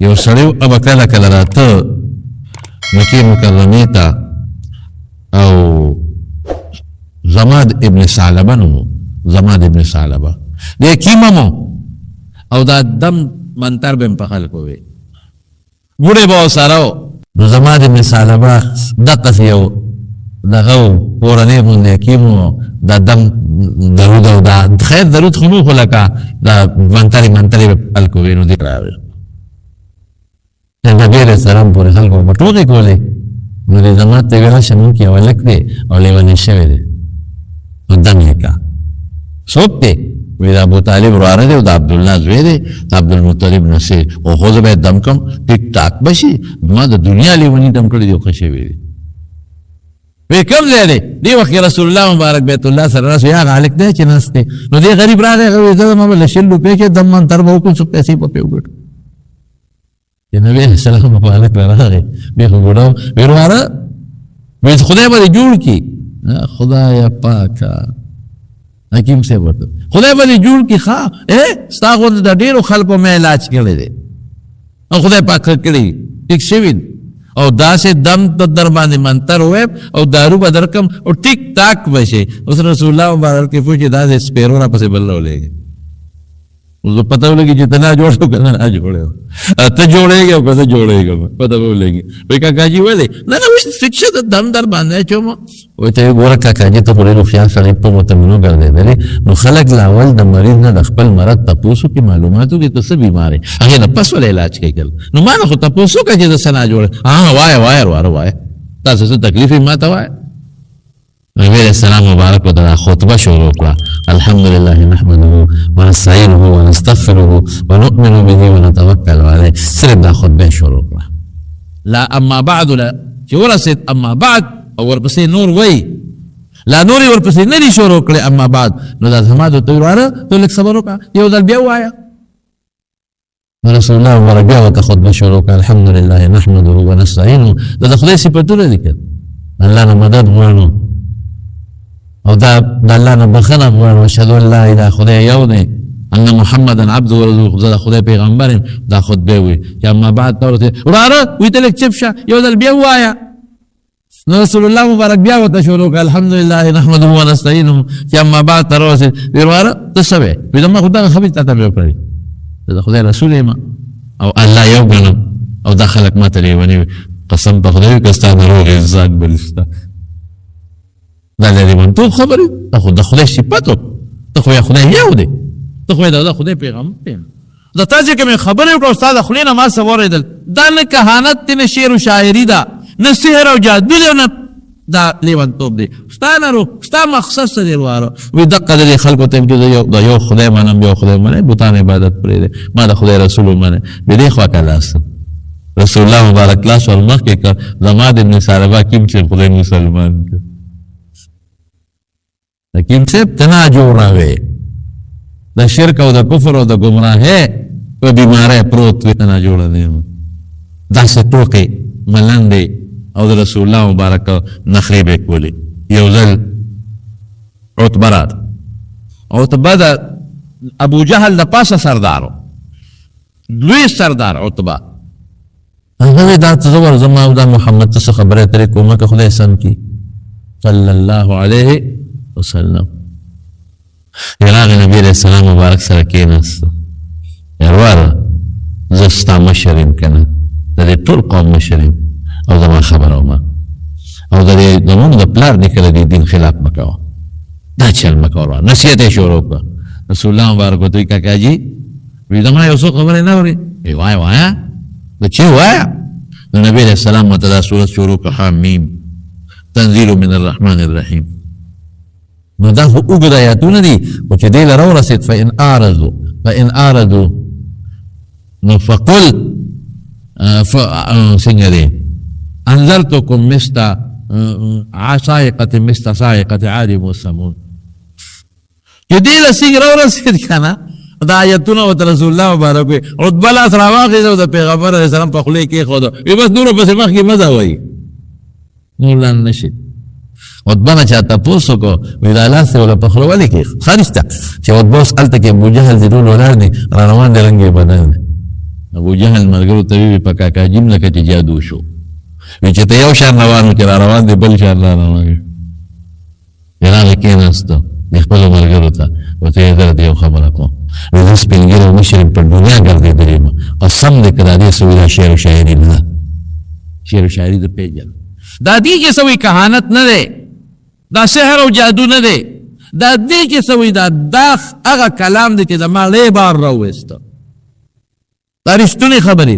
یو سړی ابا کله کله راته مکې مکرمې ته او زماد ابن ثعلبه نومو، زماد ابن ثعلبه د حکیمه مو او دا دم منتر به په خلکو وي ګوړې به سره نو زماد ابن ثعلبه دقه یو دغه پورنې مونږ حکیمو دا دم درود او دا خیر درود خو نو لکه دا منتر خلکو وي نو دې راوي نبی علیہ السلام پورې خلکو په ټوکې کولې نو د زماد ته ویل شنو کې ولک دی او لیونی شوی دی نو دم یې کا څوک دی وی دا ابو طالب وراره دی او د عبدالله زوی دی د عبدالمطلب نسې او خو زه باید دم کم ټیک ټاک بشي ما د دنیا لیونی دم کړی دی او ښه شوی دی وی کوم ځای دی دې وخت کې رسول الله مبارک بیت الله سره راسو یا هغه هلک دی چې ناست دی نو دې غریب راغی هغه وی زه ما به له 100 روپۍ کې دم منتر به وکړم څو پیسې به پې وګټم چې نبی علیہ السلام په هلک راغی بیا خو ګوډاو وی ورواره وی خدای به دې جوړ کړي خدایه پاکه حکیم صاحب ورته خدای به دې جوړ کړي ښه ستا غوندې د ډېرو خلکو مې علاج کړی دی او خدای پاک کړی ټیک شوي او داسې دم ته در باندې منتر وویم او دارو به درکم او ټیک ټاک به شي اوس رسول الله مبارک کې پوه چې داسې سپیرو را پسې بل راولېږي اوس پته ولګي چې ته نه جوړ شو که نه جوړې ته جوړېږي او که ته جوړېږم پته به ولګي وایي کاکاجي ولې نه نه اوس ټیک شه د دم در باندې اچوم وایي ته ګوره کاکاجي ته خو ډېر هوښیار سړی په متمنو ګرځېدلې نو خلک له اول د مریض نه د خپل مرض تپوس وکړي معلومات وکړي ته څه بیمار یې هغې نه پس ولې علاج کوي کړل نو ما نه خو تپوس وکړه چې زه څه نه جوړه وایه وایه ورواره وایه تاسو څه تکلیف یې ما ته وایه نبی علیہ السلام مبارک و دا خطبه شروع کړه الحمدلله نحمده ونستعینه ونستغفره ونؤمن به ونتوکل علیه صرف دا خطبه شروع کړه لا اما بعد لا چې ورسید اما بعد او ورپسې نور وی لا نور ورپسې نه دي شروع کړي اما بعد نو دا زما د ته ورواره ته لږ صبر وکړه یو ځل بیا ووایه رسول الله مبارک بیا ورته خطبه شروع کړه الحمدلله نحمده ونستعینه دا د خدای صفتونه دي که الله نه مدد غواړو او دا د الله نه بخښنه غواړو اشهد ان لا اله خدای یو دی ان محمدا عبده ورسوله زه د خدای پیغمبر یم دا خطبه وي چې اما بعد ته ورته وراره وایي ته لږ چپ شه یو ځل بیا ووایه نو رسول الله مبارک بیا ورته شروع کړه الحمدلله نحمده ونستعینه چې اما بعد ته راورسېد ویې وراره ته څه وې وایي زما خو دغه خبرې تا ته مې وکړې زه د خدای رسول یم او الله یو ګڼم او دا خلک ما ته لیوني وي قسم په خدای وي که ستا ناروغ انسان بل شته دا لري منطوب خبرې ته خو د خدای صفت ته خو یا خدای یو دی ته خو د خدای پیغمبر دی د تاسې که مې خبرې وکړه ستا د خولې نه ما څه واورېدل دا نه کهانت دی نه شعر و شاعري ده نه سحر او جادو دی نه دا لیونتوب دی ستا ناروغ ستا مقصد څه دی ورواره وایي دقه د دې خلکو ته چې د یو خدای منم یو خدای منم بوتان عبادت پرېږدی ما د خدای رسول ومنم بیا دې خوا که لاس رسول الله مبارک لاس ور مخکې کړ زما د ابن ثعلبه کیم چې خدای مسلمان کړ حکیم صاحب ته نه جوړوې د شرک او د کفر او د ګمراهۍ په بیماری پروت وي ته نه جوړه دی داسې ټوکې ملنډې او د رسول الله مبارک نخرې به یې کولې یو ځل عتبه راته عتبه د ابو جهل د پاسه سردارو لوی سردار عتبه هغه دا ته زه ورځم او دا محمد ته څه خبرې اترې کومه که خدای سم کړي صلی الله علیه وسلم راغی نبی علیہ السلام مبارک سره کېناست ورواره زه ستا مشر یم که نه د دې ټول قوم مشر یم او زما خبره ومه او د دې زموږ د پلار نیکه د دې دین خلاف مه کوه دا چل مه کوه نصیحت یې شروع کړه رسول الله مبارک ورته وایي کاکاجي وایي زما یو څو خبرې نه اورې وایه وایه د چې وایه نو نبی علیہ السلام ورته دا صورت شروع کړه حمیم تنزیل من الرحمن الرحیم نو دا خو اوږد آیاتونه دي خو چې دې له راورسېد فإن أعرضوا نو فقل څنګه دی انذرتکم مثل صاعقة مثل صاعقة عاد وثمود چې دې له څنګه راورسېد که نه دا آیتونه ورته رسول الله مبارک وي عتبه لاس راواخېست او د پیغمبر علیه السلام په خولې کېښوده وي بس نورو پسې مخکې مه ځوئ نور لاندې نه شي عتبه نه چا تپوس وکړو وایي دا لاس یې وله په خوله ولې کېښ ښه نشته چې عتبه اوس هلته کې ابوجهل دې ټول ولاړ دي را روان دي رنګ یې بدل دی ابو جهل ملګرو ته وی په کاکاجیم لکه چې جادو شو وی چې ته یو شان روانو چې روان دی بل شان روان هغه کېناسته د خپل ملګرو ته وته درته یو خبره کوم وی زه سپینګیرو مشرم په دنیا ګرځېدلی یم قسم دې که دا دې سوي دا شعر و شاعري نه ده شعر و شاعري د پیژن دا دې چې سوي کهانت نه دی دا سحر او جادو نه دی دا دې چې سوي دا هغه کلام دی چې زما لی بار راوویسته دا رښتونې خبرې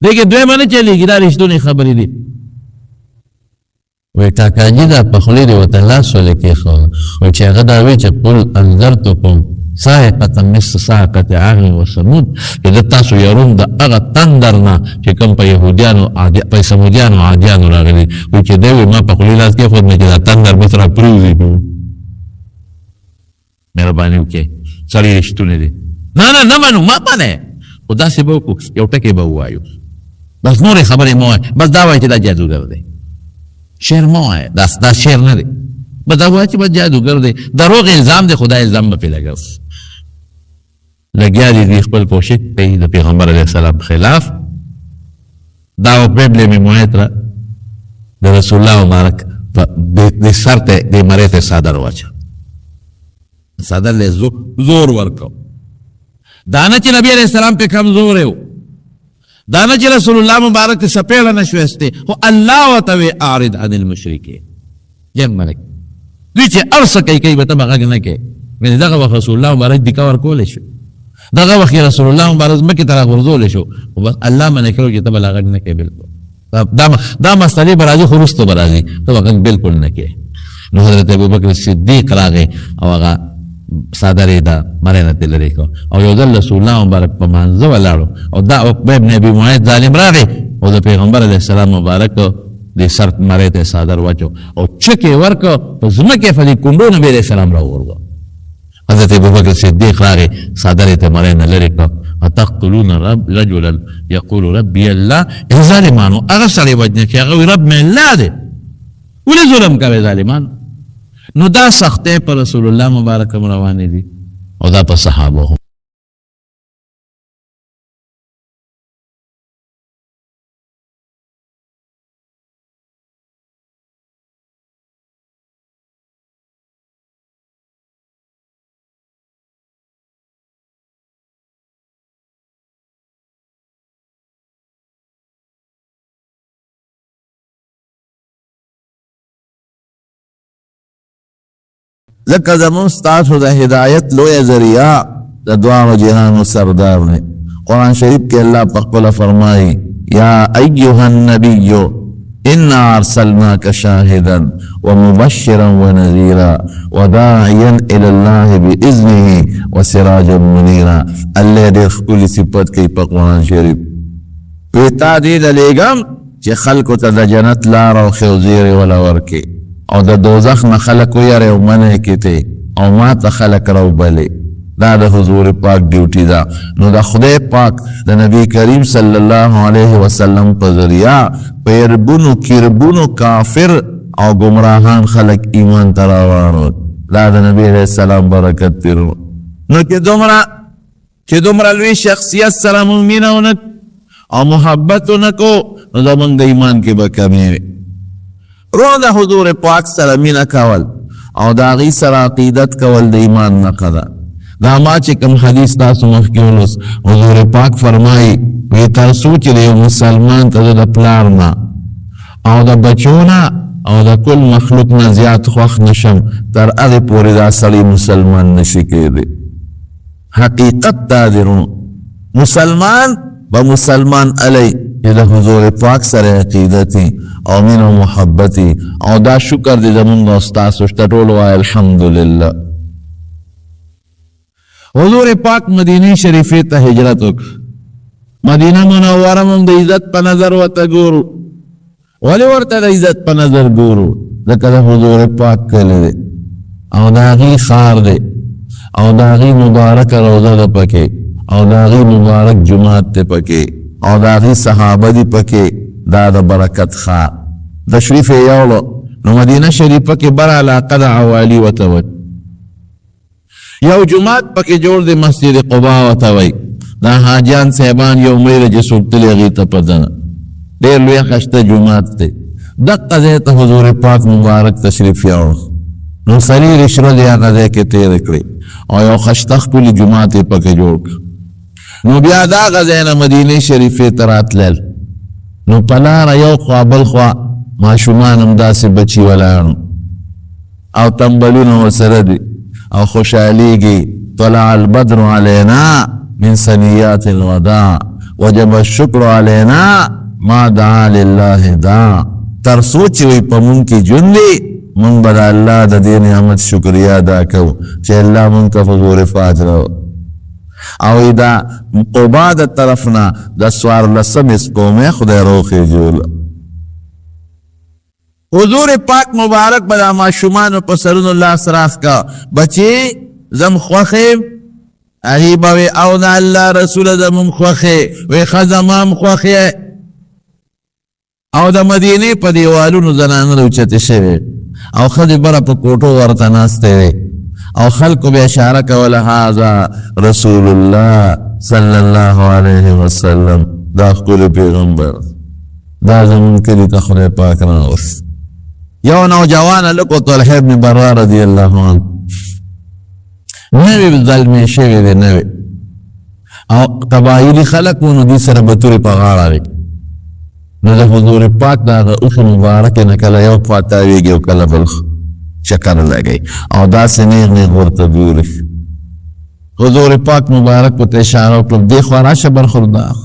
دې کې دویمه نه چلېږي دا رښتونې خبرې دي وی کاکاجي دا په خولې دې ورته لاس ولې کېښوده وی چې هغه دا وی چې قل انذرتکم صاعقة مثل صاعقة عاد وثمود چې د تاسو یروم د هغه تندر نه چې کوم په یهودیانو په سمودیانو عادیانو راغلي وی چې دی وی ما په خولې لاس کېښود نه چې دا تندر بس را پرېوځي مهرباني وکړئ سړی رښتونې دی نه منو ما منې خو داسې به وکړو یو ټکی به ووایو بس نورې خبرې مه وایه بس دا وایه چې دا جادوګر دی شعر مه وایه دا شعر نه دی بس دا وایه چې بس جادوګر دی دروغ الزام دی خو دا الزام به پرې لګوس لګیا دي خپل کوشش کوي د پیغمبر علیه السلام خلاف دا عقبه بن معیط را د رسول الله مبارک د سر ته د مرې ته صادر واچه صادر له زور ورکو دانه چې نبی علیہ السلام په کمزور یو دانه چې رسول الله مبارک ته سپېړه نشوسته خو الله وتوي اعرض عن المشرکین جن ملک دوی چې ارسه کوي به ته بغږ نه کوي مې دغه وخت رسول الله مبارک د کور کول شو دغه وخت رسول الله مبارک مکه تر غرزول شو بس الله منه کړو چې ته بغږ نه کوي بالکل دا مسلې برازي خروستو برازي ته بغږ بالکل نه کوي نو حضرت ابوبکر صدیق راغی او هغه صادرې دا مرینه ته لري کو او یو ځل رسول الله مبارک په مانځه ولاړو او دا عقبه ابن ابي معيط ظالم راغی او د پیغمبر علیه السلام مبارک د سر مرې ته صادر واچو او چکې ورکو په ځمکې فلی کندو نبی علیه السلام راوورغو حضرت ابوبکر صدیق راغی صادرې ته مرینه لري کو اتقتلون رجلا يقول ربي الله ظالمانو هغه سړی وجنه چې هغه رب مې الله دی ولې ظلم کوي ظالمان نو دا سختې پر رسول الله مبارک روانې دي او دا په صحابه هم لکه زمون ستاسو د هدایت لوی ذریعہ د دعا جهان سردار نے قرآن شریف کے اللہ پاک فرمائی یا ایها النبی انا ارسلناک شاہدا ومبشرا ونذیرا وداعیا الى اللہ باذنه وسراجا منیرا اللہ دے کل صفت کی په قرآن شریف پیتا دی لګم چې خلکو ته د جنت لار او خوزیر ولا ورکی او د دوزخ نه خلق ویاره او منع کته او ما ته خلق راو بلی دا د حضور پاک ډیوټي دا نو د خدای پاک د نبی کریم صلی الله علیه وسلم په ذریعہ پیربونو کیربونو کافر او گمراهان خلق ایمان تراوانو دا د نبی علیہ السلام برکت تیرو نو چې دومره لوی شخصیت سره مؤمنونه او محبتونه کو نو زمونږ د ایمان کې به کمی رو دا حضور پاک سره مینه کول او دا غي سره عقیدت کول د ایمان نښه ده دا ما چې کوم حدیث تاسو مخکې ولوس حضور پاک فرمایي وی تاسو چې د مسلمان ته د پلار نه او د بچو نه او د کل مخلوق نه زیات خوښ نشم تر هغې پورې دا سړی مسلمان نشي کېدی حقیقت دا دی مسلمان و مسلمان علی چې د حضور پاک سره عقیدتي او مین و محبتي او دا شکر دی زمونږ او ستاسو شته ټول وایه الحمدلله حضور پاک مدینه شریفې ته هجرت وکړ مدینه منوره هم د عزت په نظر ورته ګورو ولې ورته د عزت په نظر ګورو ځکه د حضور پاک کلی دی او د هغې ښار دی او د هغې مبارکه روضه ده پکې او د هغې مبارک جومات دی پکې او د هغې صحابه دي پکې دا د برکت ښار تشریف یې یوړو نو مدینه شریفه کې بر علاقه د عوالي ورته وایي یو جومات پکې جوړ دی مسجد قبا ورته وایي دا حاجیان صاحبان یو مړی چې څوک تللی هغې ته پته نه ډېر لویه ښایسته جومات دی دقه ځای ته حضور پاک مبارک تشریف یوړ نو څلېرویشت ورځې هغه ځای کې تېرې کړې او یو ښایسته ښکلي جومات یې پکې جوړ کړ نو بیا د هغه ځای نه مدینې شریفې ته راتلل نو په لاره یو خوا بل خوا ماشومان هم داسې بچي ولاړ او تنبلونه ورسره دي او خوشحالیږي طلع البدر علینا من ثنیات الوداع وجب الشکر علینا ما دعا لله داع تر سوچ وی په مونږ کې ژوند دی مونږ به د الله د دې نعمت شکریا ادا کوو چې الله مونږ ته حضور پاک راوړ او دا قبا د طرف نه د 14 سپومې خدای روخېږي حضور پاک مبارک به د ماشومانو په سرونو لاس راخ کا بچی زم خوښې هغې به وی او د الله رسوله زمونږ خوښې وی ښه زما هم خوښې او د مدینې په دیوالونو زنانه راوچتې شوې او ښځې بره په کوټو ورته ناستې وې او خلکو به اشاره کوله هذا رسول الله صلی الله علیه وسلم دا ښکلی پیغمبر دا زمونږ کلي ته خدای پاک راوست یو نوجوان هلک و طلحه ابن برا رضی الله عنه نوې ظلمې شوې دی نوې او قبایلي خلک و نو دوی سره به تورې په غاړه وي نو د حضور پاک د هغه اوښې مبارکې نه کله یو خوا تاویږي او کله بل چکر لګوي او داسې نیغ نیغ ورته ګوري حضور پاک مبارک ورته اشاره وکړه دې خوا راشه برخوردار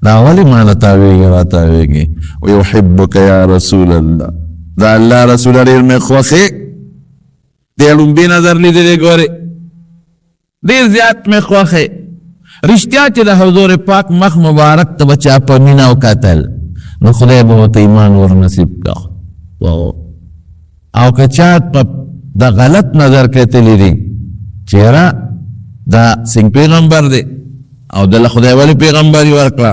دا ولې ما نه تاویږي را تاویږي ویحبک یا رسول الله دا الله رسول ډېر مې خوښې دې لومبي نظر لیدلی ګورې ډېر زیات مې خوښې رښتیا چې د حضور پاک مخ مبارک ته به چا په مینه وکتل نو خدای به ورته ایمان ور نصیب کړه او که چا په د غلط نظر کتلی دی چې یاره دا څنګه پیغمبر دی او دله خدای ولې پیغمبري ورکړه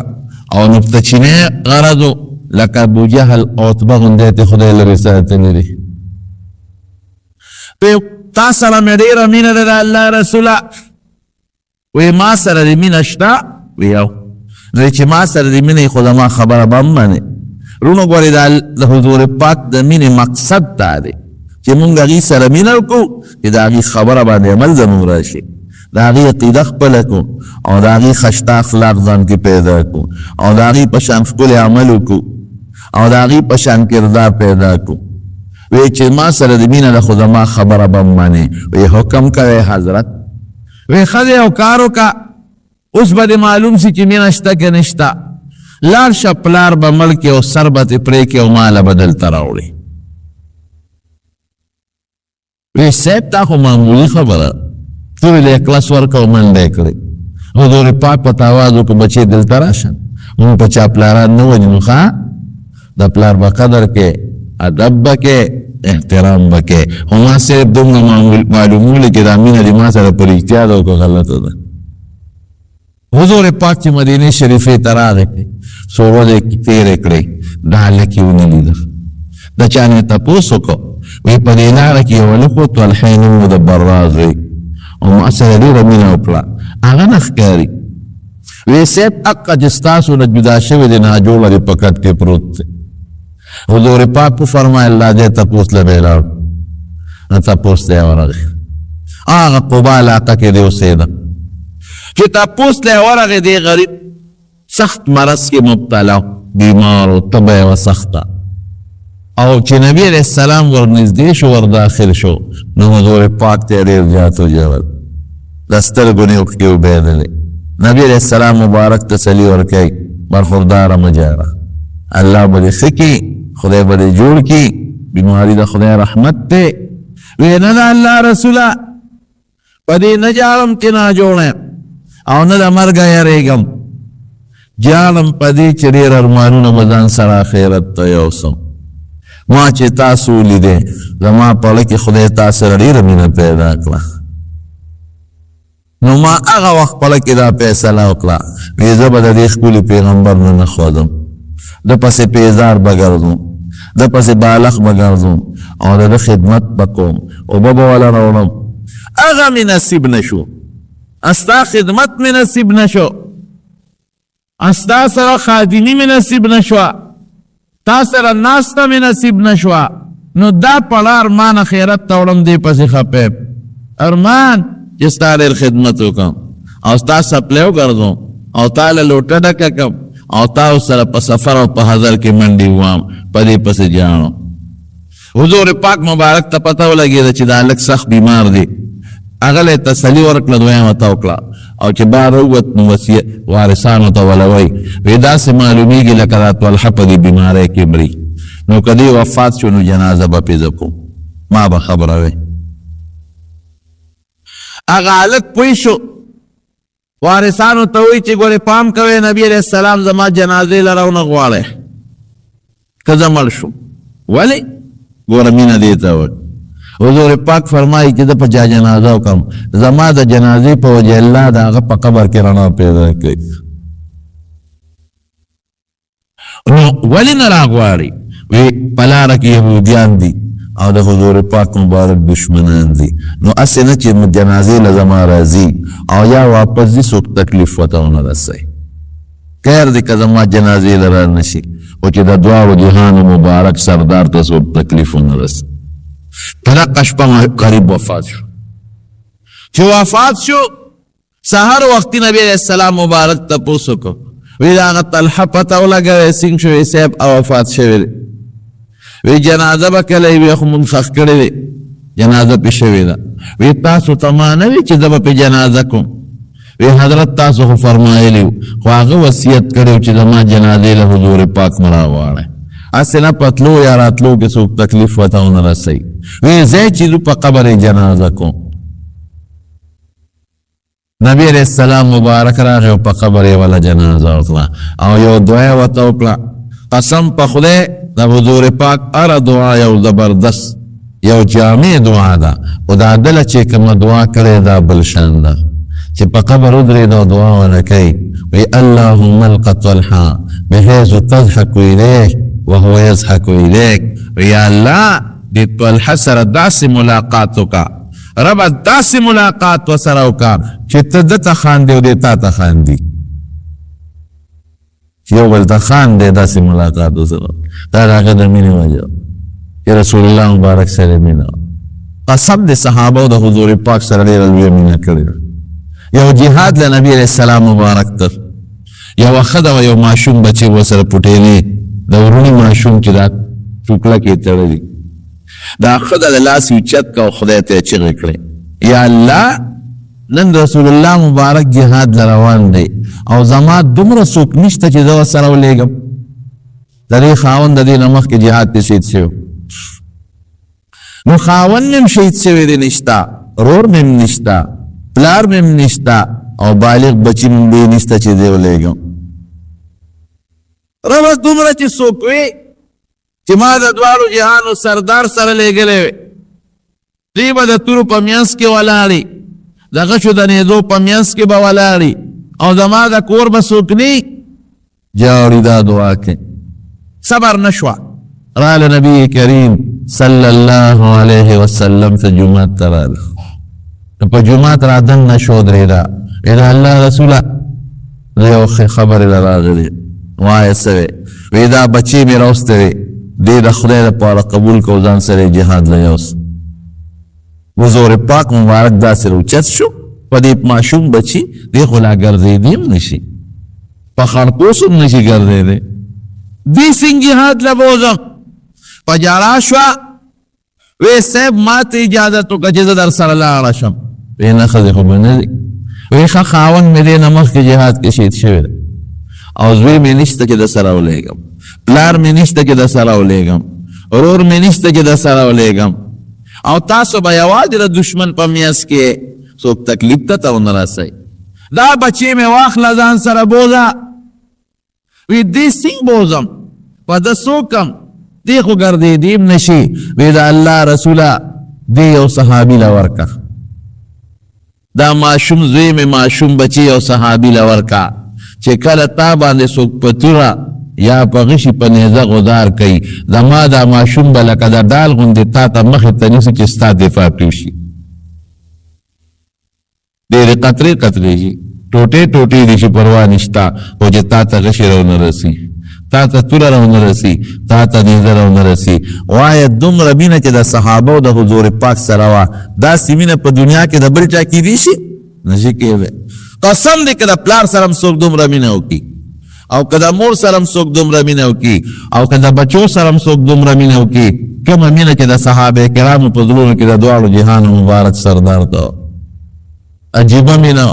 او نکتهچینی غرض و لکه ابوجهل او عتبه غوندی ته خدای لرې ساتلی دی تا سره مې ډېره مینه ده د الله رسوله وی ما سره د مینه شته وی یو نو چې ما سره د مینې خو زما خبره به هم منې رونو ګورې د حضور پاک د مینې مقصد دا دی چې مونږ هغې سره مینه وکړو چې د هغې خبره باندې عمل زمونږ راشي د هغې عقیده خپله کړو او د هغې خشته اخلاق ځان کې پیدا کړو او د هغې په شان ښکلی عمل وکړو او د هغې په شان کردار پیدا کړو وی چې ما سره د مینه ده خو زما خبره به هم منې وی حکم کوی حضرت وی ښځې او کار وکړه اوس به دې معلوم سي چې مینه شته که نشته لاړ شه پلار به مړ کړي او سر به ترې پرې کړي او ماله به دلته راوړي وی صاحب تا خو معمولي خبره تو ویل اخلاص ورکړه او منډه یې کړې حضور پاک په ته اواز وکړه بچې دلته راشه مونږ په چا پلاران نه وجنو ښه د پلار به قدر کې ادب به کې احترام به کې خو ما صرف دومره معلومولې چې دا مینه دې ما سره په رښتیا ده او که غلطه ده حضور پاک چې مدینې شریفې ته راغی څو ورځې تېرې کړې دا هلک یې ونه لیده د چا نه یې تپوس وکړو وی په دې لاره کې یو هلک و طلحې نوم و د براز وی او ما سره ډېره مینه وکړه هغه نه ښکاري وی صاحب حقه چې ستاسو نه جدا شوی دی ناجوړه دی په کټ کې پروت دی حضور پاک په فرمایل دا دې تپوس له بې لاړ نه تپوس ته یې ورغی هغه قبا علاقه کې دی اوسېده چې تپوس له یې ورغی دی غریب سخت مرض کې مبتلا بیمار و تبه یې وه سخته او چې نبی علیه السلام ورنږدې شو ورداخل شو نو حضور پاک ته ډېر زیات وژړل د سترګو نه یې اوښکې وبهېدلې نبی علیه السلام مبارک تسلي ورکوي برخورداره مه جاره الله به دې ښه کړي خدای به دې جوړ کړي بیماري د خدای رحمت دی وی نه د الله رسوله په دې نه جاړم چې ناجوړه او نه د مرګه یېرېږم جاړم په دې چې ډېر ارمانونه به ځان سره آخرت ته یوسم ما چې تاسو ولیدې زما په زړه کې خدای تا سره ډېره مینه پیدا کړه نو ما هغه وخت په زړه کې دا فیصله وکړه وی زه به د دې ښکلي پیغمبر نه نه ښودم د پسې پیزار به ګرځم د پسې بالغ به ګرځم او د ده خدمت به کوم اوبه به وله راوړم هغه مې نصیب نه شو ستا خدمت مې نصیب نه شو استا سره خادمی می نصیب نشوا، تا سره ناسته می نصیب نشوا، نو دا پلار مان خیرت تاوڑم دی پسی خپیب ارمان جستا دیر خدمتو کم او ستا سپلیو کردو او تا لوٹا ڈکا کم او تا سره په سفر او په حضر کې منډي وام پدې پس جانو. حضور پاک مبارک ته پته ولګېده چې دا لږ سخت بیمار دی. هغه له تسلي ورکړه، دویمه ته وکړه او چې بار ووت نو وصیت وارثانو ته ولوئ وی داسې معلومیږي لکه دا طلحه په دې بیمارۍ کې مري، نو که دی وفات شو نو جنازه به پې زه کوم، ما به خبره وی. هغه هلک پوه شو، وارثانو ته وی چې ګورې پام کوئ نبی علیه السلام زما جنازې له راونه غواړئ که زه مړ شم. ولې ګوره مینه دې ته وکړه. حضور پاک فرمایي چې د په چا جنازه وکړم، زما د جنازې په وجه الله د هغه په قبر کې رڼا پیدا کړي. نو ولې نه راغواړي؟ وی په لاره کې یهودیان دي او د حضور پاک مبارک دشمنان دي، نو اسې نه چې جنازې له زما راځي او یا واپس دي څوک تکلیف ورته ونه رسوي. خیر دی که زما جنازې له را نشي خو چې د دواړو جهانو مبارک سردار ته څوک تکلیف ونه رسي. په دقه شپه قریب وفات شو. چې وفات شو سهار وختي نبی علیه السلام مبارک تپوس وکړو، وی د هغه طلحه پته ولګوئ سینګ شوی صاحب او وفات شوی دی. وی جنازه به کله وي خو مونږ ښخ کړې دی، جنازه پې شوې ده. وی تاسو ته ما نه وي چې زه به پې جنازه کوم؟ وی حضرت تاسو خو فرمایلی و خو هغه وصیت کړی چې زما جنازې له حضور پاک مه راغواړئ، هسې نه په تلو یا راتلو کې څوک تکلیف ورته ونه رسوي. وی ځای چې زه په قبر یې جنازه کوم. نبی علیه السلام مبارک راغی او په قبر یې وله جنازه وکړه او یو دعا یې ورته وکړه. قسم په خدای د حضور پاک هره دعا یو زبردست یو جامع دعا ده، خو دا دله چې کومه دعا کړې دا بل شان ده. چې په قبر ودرېد او دعا ونه کوي، وی اللهم الق طلحه بحيث تضحك إليه وهو يضحك إليك. یا الله دې طلحه سره داسې ملاقات وکړه، ربه داسې ملاقات ورسره وکړه چې ته ده ته خاندې او دې تا ته خاندي، چې یو بل ته خاندې داسې ملاقات ورسره. دا د هغه د مینې وجه چې رسول الله مبارک سره مینه. قسم د صحابه د حضور پاک سره ډېره لویه مینه کړې. یو جهاد له نبی علیه السلام مبارک تر یوه ښځه وه یو ماشوم بچې ورسره پټېلې، د وروني ماشوم چې دا ټوکړه کې تړلي، دا ښځه د لاس اوچت که او خدای ته یې چغې کړې یا الله نن رسول الله مبارک جهاد روان دی او زما دومره څوک نشته چې زه ورسره ولېږم. د دې خاوند د دې نه مخکې جهاد کې شهید شوی، نو خاوند مې هم شهید شوی دی نشته، رور مې هم نشته، پلار مې هم نشته او بالغ بچي مې دې نشته چې دې ولېږم. ربه دومره چې څوک وي چې ما د دواړو جهانو سردار سره لېږلی وی، دوی به د تورو په منځ کې ولاړي، د غشو د نیزو په منځ کې به ولاړي او زما د کور به څوک نی جاړي دا دعا کوي. صبر نشوه، راله نبی کریم صلی الله علیه وسلم ته جومات ته راله، په جومات را دن نشو درېده. وی د الله رسوله زه یو خبرې له راغلې وایه څه وی؟ وی دا بچې مې راوسته وی، دې د خدای لپاره قبول کو ځان سره جهاد له یوس. حضور پاک مبارک داسې راوچت شو، په دې ماشوم بچي دې خو لا ګرځېدی هم نشي، په خړپوس هم نشي ګرځېدی، دې څنګه جهاد له بوځم؟ په ژړا شوه، وی صاحب ما ته اجازت وکړه چې زه در سره لاړه شم. وی نه ښځې خو به نه دي. وی ښه خاوند مې دې نه مخکې جهاد کې شهید شوی دی او زوی مې نشته چې د سره ولېږم، پلار مې نشته چې د سره ولېږم، ورور مې نشته چې د سره ولېږم، او تاسو به یوازې د دشمن په میاس کې څوک تکلیف ته ونه رسئ. دا بچې مې واخله ځان سره بوځه. وی دې څنګه بوځم؟ په ده څوکم؟ دې خو ګرځېدی هم نشي. وی د الله رسوله دې یو صحابي له ورکه، دا ماشوم زوی مې ماشوم بچی یو صحابي له ورکه چې کله تا باندې څوک په توره یا په غشي په نیزه غدار کوي، زما دا ماشوم به لکه د ډال غوندې تا ته مخې ته نیسي چې ستا دفاع پرې وشي. ډېرې قطرې قطرې شي، ټوټې ټوټې دي چې پروا نشته او چې تا ته غشي راونه رسي تا ته توره راونه رسي تا ته نیزه راونه رسي وایه دومره مینه چې د صحابو د حضور پاک سره وه داسې مینه په دنیا کې د بل چا کیدی شي نشي کېدی قسم دی که د پلار سره هم څوک دومره مینه وکړي او که د مور سره هم څوک دومره مینه وکړي او که د بچو سره هم څوک دومره مینه وکړي کومه مینه چې د صحابه کرامو په زړونو کې د دواړو جهانو مبارک سردار ته عجیبه مینه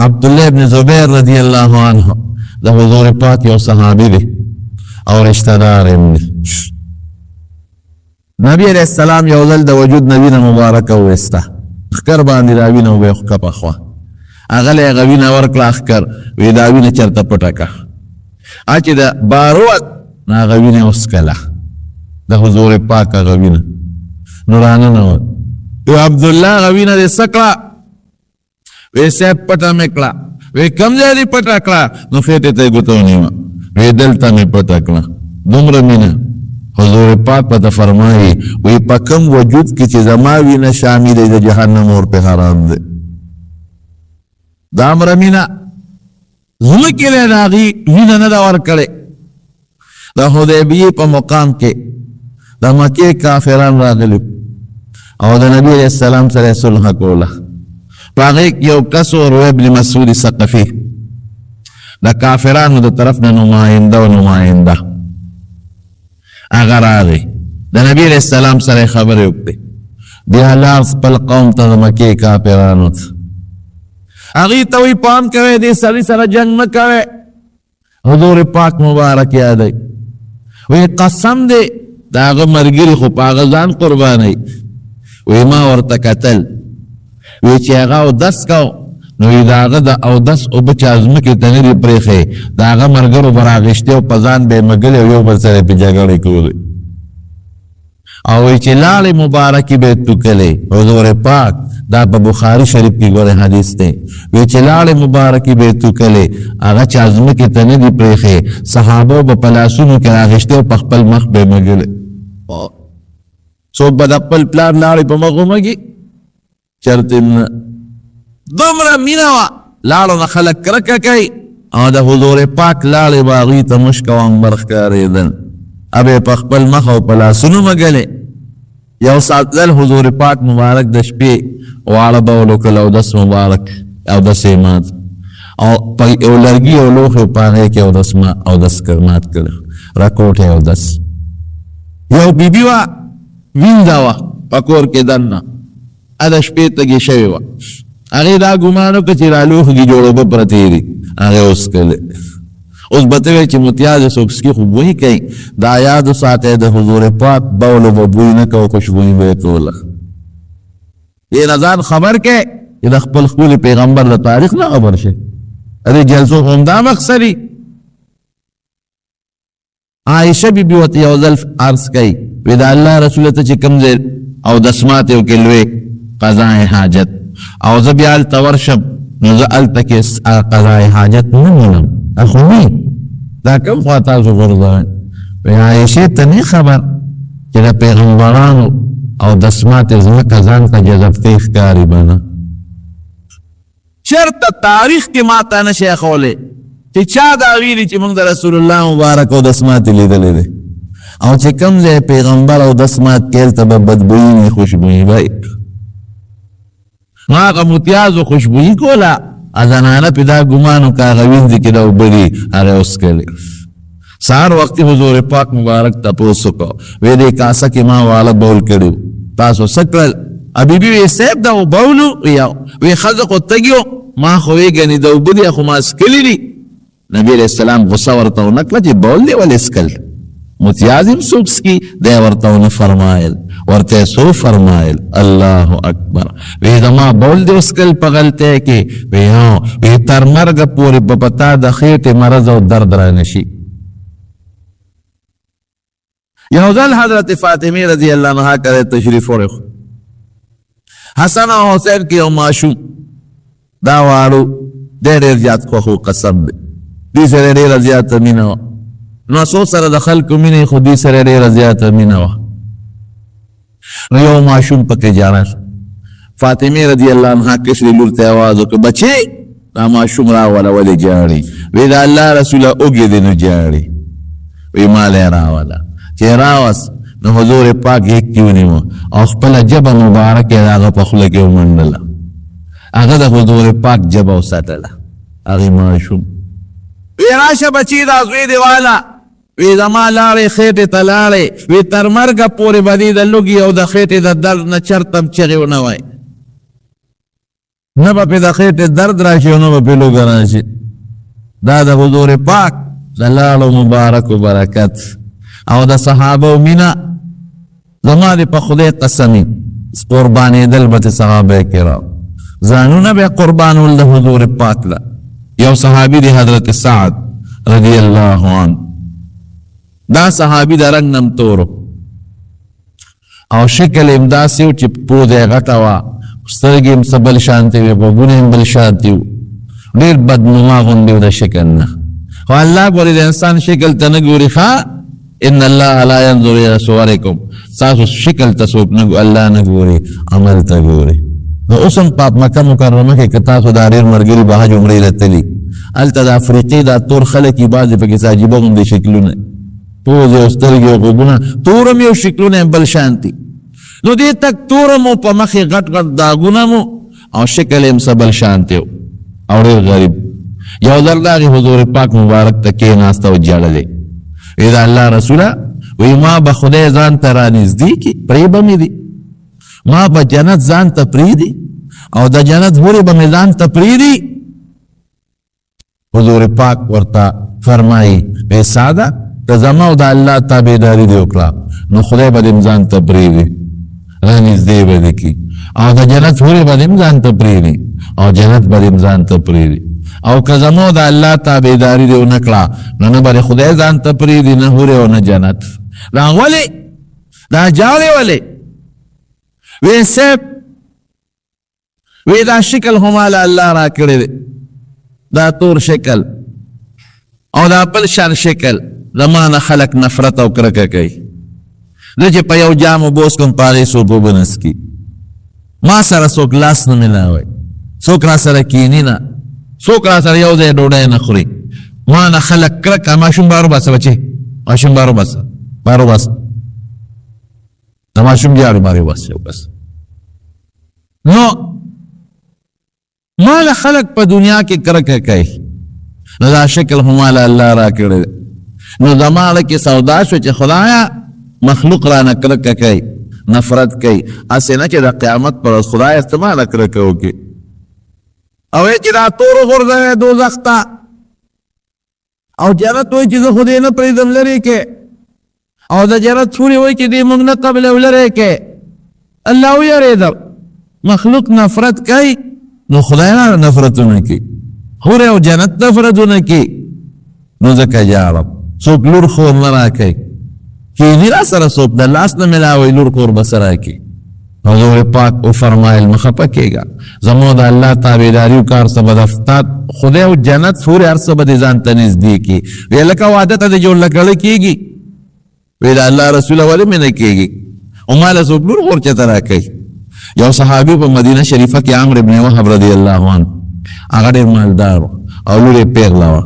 عبدالله ابن زبیر رضی الله عنه د حضور پاک یو صحابي دی او رشتہ دار هم دی نبی علیہ السلام یو ځل د وجود نبینه مبارکه وویسته ښکر باندې دا وینه وبه یې ښکپه خوا هغه له هغه وینه ورکړه ښکر وی دا وینه چېرته پټه کړه چې د باروت نه هغه وینه وڅکله د حضور پاک هغه وینه نو راننوت وی عبدالله هغه وینه دې څه کړه وی صاحب پټه مې کړه وی کوم ځای دې پټه کړه نو خېټې ته یې ګوته ونیوه وی دلته مې پټه کړه دومره مینه حضور پاک پته فرمایي وی په کوم وجود کې چې زما وینه شامل دی د جهنم اور په حرام دی دا امره مینه زړه کې له هغې وینه نه ده ورکړې د حدیبیې په مقام کې د مکې کافران راغلي او د نبي علیه السلام سره یې صلح کوله په هغې کې یو کس و روی ابن مسعود ثقفي د کافرانو د طرف نه نماینده و نماینده هغه راغی د نبي علیه السلام سره یې خبرې وکړې بیا لاړ خپل قوم ته د مکې کافرانو ته هغې ته وی پام کوئ دې سړي سره جنګ مه کوئ حضور پاک مبارک یادوي وی قسم دی د هغه ملګري خو په هغه ځان قربانوي وی ما ورته کتل وی چې هغه اودس کو نو وی د هغه د اودس اوبه چې ځمکې ته نه دي پرېښی د هغه ملګرو به راغېشتې او په ځان به یې مږلې او یو بل سره یې پې جګړې کولې او وی چې لاړې مبارکې به یې توکلې حضور پاک دا په بخاري شریف کې ګوره حدیث دی وی چې لاړې مبارکې به یې توکلې هغه چې ځمکې ته نه دي پرېښې صحابو به په لاسونو کې راغېشتې او په خپل مخ به یې مږلې څوک به د خپل پلار لاړې په مخ ومږي چرته نه دومره مینه وه لاړو نه خلک کرکه کوي او د حضور پاک لاړې به هغوی ته مشک او عنبر ښکارېدل اب یې په خپل مخ او په لاسونو مږلې یو ساعت دل حضور پاک مبارک د شپې واړه بول وکړل اودس مبارک اودس یې مات او په یو لرګي او لوښي په هغې کې اودس مات کړ راکوټ یې اودس یو بیبي وه وینده وه په کور کې دننه د شپې تږې شوې وه هغې دا ګمان وکړه چې رالوښږي جوړوبه پرتې دي هغې وڅکلې اوس به ته وایې چې متیازې څوک څکي خو بوی کوي دا یاد وساتئ د حضور پاک بولو به بوی نه کوه خوشبویي به یې کوله دې نه ځان خبر کې چې د خپل ښکلي پیغمبر د تاریخ نه خبر شي دې جلسو همدا مقصدي عایشه بیبي ورته یو ځل عرض کوي وی د الله رسول ته چې کوم ځای اودس ماتې وکړې لوی قضای حاجت او زه بیا هلته ورشم نو زه هلته کې قضای حاجت نه مونم اخو نه دا کوم خوا تاسو غورځوئ وی عایشې ته نه خبر چې د پیغمبرانو اودس ماتې ځمکه ځان ته جذبتې ښکاري به نه چېرته تاریخ کې ماته نشي ښولی چې چا دا ویلي چې موږ د رسول الله مبارک اودس ماتې لیدلی دی او چې کوم ځای پیغمبر اودس مات کې هلته به بدبویي نه خوشبویي به نو هغه متیازو خوشبویي کوله زنانه پې دا ګمان وکړه هغه وینځي کې دا اوبه دي هغې وڅکلې سهار وختي حضور پاک مبارک تپوس وکړو وی دې کاسه کې ما واله بول کړي تاسو څه کړل بیبي وی صاحب دا وبولو وی ښځه خو تږي ما خو وی ګنې دا اوبه دي خو ما څکلي دي نبي علیه السلام غصه ورته ونه کړه چې بول دی ولې څکل متیاز هم څوک څکي دی ورته ونه فرمایل ورته یې څو فرمایل الله اکبر وی زما بول دې وڅکل په غلطۍ کې وی تر مرګه پورې به په تا د خېټې مرض او درد رانشي یو ځل حضرت فاطمه رضی الله عنها کرے تشریف وړی حسن او حسین کې یو ماشوم دا واړو ډېر زیات خوښ قسم دی دوی سره ډېره زیاته مینه وه نو څو سره د خلکو مینې خو دوی سره ډېره زیاته مینه وه نو یو ماشوم پکې جاړه فاطمه رضی الله عنها کشرې لور ته آواز وکړ بچې دا ماشوم راوله ولې جاړي؟ وی دا الله رسوله اوږې دې نو جاړي. وی مال یې راوله، چې راوس نو حضور پاک هیک کې ونیو او خپله ژبه مبارکه یې د هغه په خوله کې ومنډله. هغه د حضور پاک ژبه وساتله هغې ماشوم. وی راشه بچي دا زوی دې واله، وی زما لاړې خېټې ته لاړې، وی تر مرګه پورې به دې د لوږې او د خېټې د درد نه چرته هم چغې ونه وایي، نه به پې د خېټې درد راشي او نه به پې لوږه راشي. دا د حضور پاک د لاړو مبارکو برکت او د صحابه مینه. زما دې په خدای قسمي قربانېدل به صحابه کرام ځانونه به قربانول د حضور پاک له. یو صحابي دی حضرت سعد رضی الله عنه. دا صحابي د رنګ نم تورو او شکل یې همداسې و چې پوزه یې غټه وه، سترګې هم څه بل شانتې وې، غوږونه هم بل شانتې وو، ډېر بدنما غوندې و د شکل نه. خو الله ګورې د انسان شکل ته نه ګوري. ښه ان الله لا ينظر الى صورکم، ستاسو شکل ته څوک الله نه ګوري، عمل ته ګوري. نو اوس هم په مکه مکرمه کې که تاسو دا ډېر ملګري به حج عمرې له تلي، هلته د افریقې دا تور خلک یې بعضې پکې څه عجیبه غوندې شکلونه، پوزې او سترګې او غوږونه تور هم یو شکلونه هم بل شانتي. نو دې تک تور مو په مخ یې غټ غټ داغونه مو او شکل یې هم څه بل شانتي و او ډېر غریب. یو ځل د هغې حضور پاک مبارک ته کېناسته او ژړلې. وی د الله رسوله وی ما به خدای ځان ته رانږدې کړي، پرې به مې دي، ما به جنت ځان ته پرېږدي او د جنت هورې به مې ځان ته پرېږدي. حضور پاک ورته فرمایي وی ساده که زما او د الله تابعداري دې وکړه نو خدای به دې ځان ته پرېږدي، رانږدې به دې کړي او د جنت هورې به دې ځان ته پرېږدي او جنت به دې ځان ته پرېږدي. او که زما د الله تابعداري دې ونه کړه نو نه به خدای ځان ته پرېږدي، نه هورې او نه جنت. دا ولې؟ دا جاړې ولې؟ وی صاحب وی دا شکل هماله الله را کړی دی، دا تور شکل او دا بل شان شکل زمانه خلق نفرت او کرکه کوي. زه چې په یو جام اوبه کوم په هغې څوک اوبه نه څښي، ما سره څوک لاس نه میلاوی، څوک را سره کیني نه، څوک را سره یو ځای ډوډۍ نه خوري، ما نه خلک کرکه. ماشوم بار وباسه بچې، ماشوم بار وباسه، بار وباسه، د ماشوم جاړې بار وباسه بس. نو ما له خلق په دنیا کې کرکه کوي، نو دا شکل هماله الله را کړی. نو زما کې سودا شو چې خدایا مخلوق را نه کرکه کوي، نفرت کوي، هسې نه چې د قیامت پر ورځ خدای استعمال کرکه وکړي او چې دا تور غورځوی دوزخ ته او جنت وایي چې زه خو دې نه پرېږدم لرې کې، او د جنت سوري وایي چې دې موږ نه قبله لرې کې. الله ویرېدم مخلوق نفرت کوي نو خدای نه نفرتونه کوي، هورې او جنت نفرتونه کوي. نو ځکه جاړم څوک لور خور نه راکوي، کیني را سره څوک د لاس نه میلاوی، لور خور به څه راکوي. حضور پاک وفرمایل مه خفه کېږه، زموږ د الله تابعداري وکړه، هر څه به د خدای او جنت هورې هر څه به دې ځان ته نږدې کړي. وی لکه واده ته دې جوړ لکړی کېږي، وی د الله رسوله ولې مې نه کېږي او ما له څوک لور خور چېرته راکوي. یو صحابي په مدینه شریفه کې عمرو بن وهب رضی الله عنه، هغه ډېر مالدار او لور یې پیغله وه.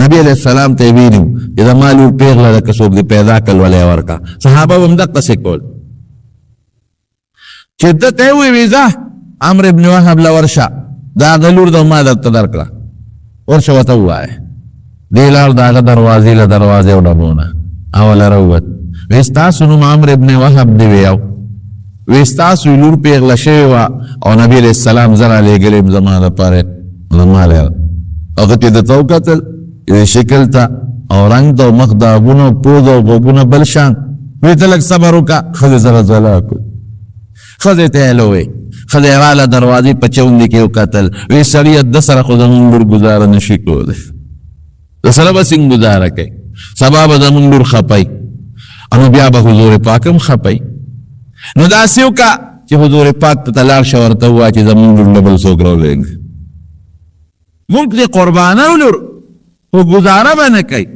نبی علیه السلام ته یې ویلي و چې زما لور پیغله ده، که څوک دې پیدا کړل ولې یې ورکړه. صحابه به هم دقسې کول چې ده ته یې وویل ځه عمرو بن وهب له ورشه، د هغه لور ده ما درته درکړه، ورشه ورته ووایه. دې لاړ د هغه دروازې له دروازې او ډبونه اوله راووت. وی ستاسو نوم عمرو بن وهب دی؟ ویو. وی ستاسو لور پیغله شوې وه او نبي علیه السلام زه رالیږلی یم زما دپاره، زما له هغه چې درته وکتل شکل ته او رنګ ته او مخ داغونه او پوز او غوږونه بل شان. وی ته لږ صبر وکړه، ښځې سره ځلا کړو، ښځې ته یې لوی، ښځې راله دروازې په چوندې کې وکتل. وی سړیه ده سره خو زمونږ لور ګزاره نه شي کولی، د سره به څنګه ګزاره کوي، سبا به زمونږ لور خپی نو بیا به حضور پاک هم خپی. نو داسې وکړه چې حضور پاک ته لاړ شه، ورته ووایه چې زمونږ لور له بل څوک راولېږه، مونږ دې قربانه لور خو ګزاره به نه کوي.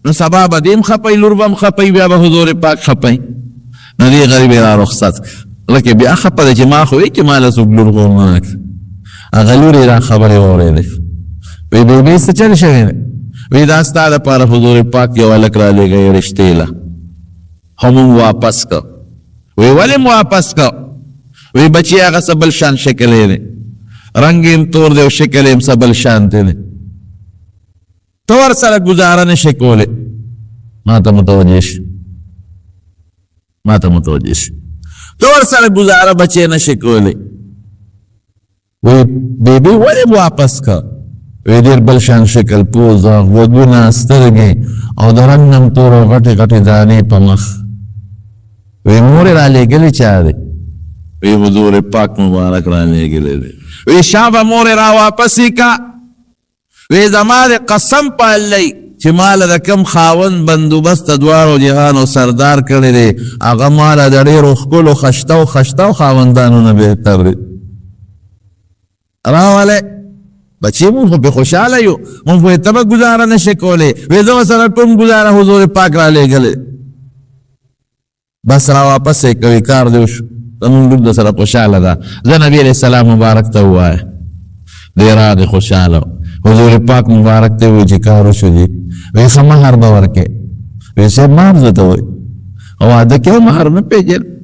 نو سبا به دې هم خپی، لور به هم خپی، بیا به حضور پاک خپی. نو دې غریب یې را رخصت لکه بیا خپه ده چې ما خو وایي چې ما له څوک لور خور نه کړي. اغلوري را خبرې واورېدې وی بیبي څه چل شوی دی وی دا ستا دپاره حضور پاک یو هلک را لېږی رشتې له خو مونږ واپس که وی ولې م واپس که وی بچی هغه څه بل شان شکل یې دی رنګ یم تور دی او شکل یم څه بل شانتی دی ته ورسره ګزاره نه شې کولی ما ته متوجه شي ته ورسره ګزاره بچی نه شې کولی وی بیبي ولې م واپس که وی ډېر بل شان شکل پوزه غوږونه سترګې او د رنګ نم تور او غټې غټې دانې په مخ وی مور یې را لېږلې چا دی وی حضور پاک مبارک را لېږلی دی وی شابه مور یې را واپسې که وی زما د قسم په الله چې ماله د کم خاوند بندوبست د دواړو جهانو سردار کړی دی هغه ماله د ډېرو ښکلو خشتو خاوندانو نه بهتر دی راولی بچی مونږ خو پې خوشحاله یو مونږ خو یې ته به ګزاره نه شې کولی وی زه ورسره کوم ګزاره حضور پاک را لېږلی بس را واپس یې کوي کار دی وشو زمونږ لور د سره خوشحاله ده زه نبي علیه السلام مبارک ته ووایه دی راغی خوشحاله حضور پاک مبارک ته وایي چې کار وشو دي وی ښه مهر به ورکې وی صاحب مهر زه ته وایي او واده کې مهر نه پېژنم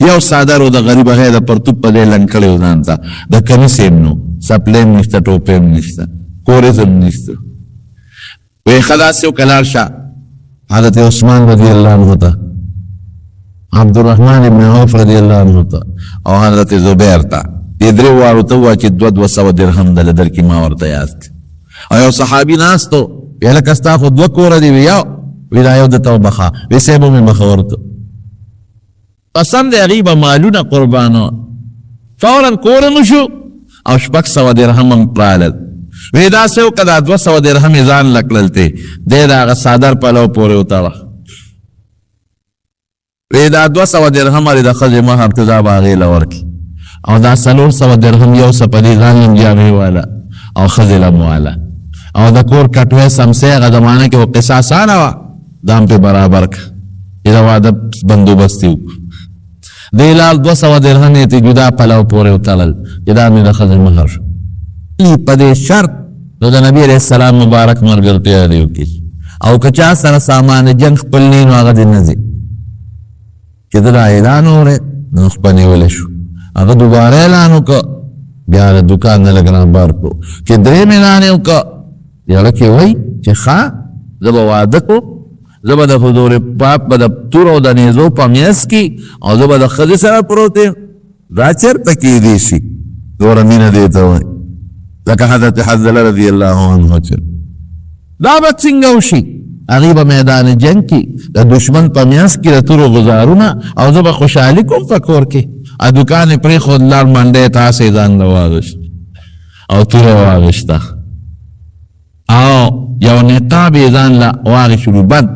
یو څادر و د غریب هغه د پرتوب په دې لنډ کړی و ځان ته د کمیس یې نو څپلۍ هم نشته ټوپۍ هم نشته کورز هم نشته وی ښه داسې وکړه لاړ شه حضرت عثمان رضی الله عنه ته عبدالرحمن ابن عوف رضی الله عنه ته او حضرت زبیر ته دې درې واړو ته ووایه چې 200 درهم دله درکړي ما ورته یاد کړي او یو صحابي ناست و وی هلکه ستا خو 2 کوره دي وی یو وی دا یو درته وبخه وی صاحب مې مخه ورته قسم دی هغې به مالونه قربانو فورا کور هم شو او 600 درهم هم پرالل وی داسې وکړه دا 200 درهم یې ځان له کړل دی د هغه څادر پلو پورې وتړه وی دا 200 درهم د ښځې مهر ته دا به هغې له ورکړي او دا 400 درهم یو څه په دې ځان یم جامې واله او ښځې له م واله او د کور کټوی سمسۍ هغه زمانه کې و قصاص آنه وه دا هم پې برابر کړه چې د واده بندوبست یې وکړو دی لال 200 درهم یې ته جدا پلو پورې وتړل چې دا مې د ښځې مهر شو په دې شرط نو د نبي علیه السلام مبارک ملګرتیا دې وکړي او که چا سره سامان جنګ خپل نه نو هغه دې نه ځي چې ته دا اعلان وکړې نو خپه نیولی شو هغه دوباره اعلان وکړه بیا د دوکان نه لږ رابار کړو چې درېم اعلان یې وکړه یړه کې وایي چې ښه زه به واده کړو زه به د حضور پاک به د تور او د نیزو په میاس کې او زه به د ښځې سره پروت یم دا چېرته کېدی شي دومره مینه دې ته وایي لکه حضرت حنظله رضی الله عنه چې دا به څنګه وشي هغې به میدان جنګ کې د دشمن په میاس کې د تورو غزارونه او زه به خوشحالي کوم په کور کې دوکان یې پرېښود لاړ منډی تاسې ځان له واغېست او توره واغېسته او یو نقاب یې ځان له واغېست روبند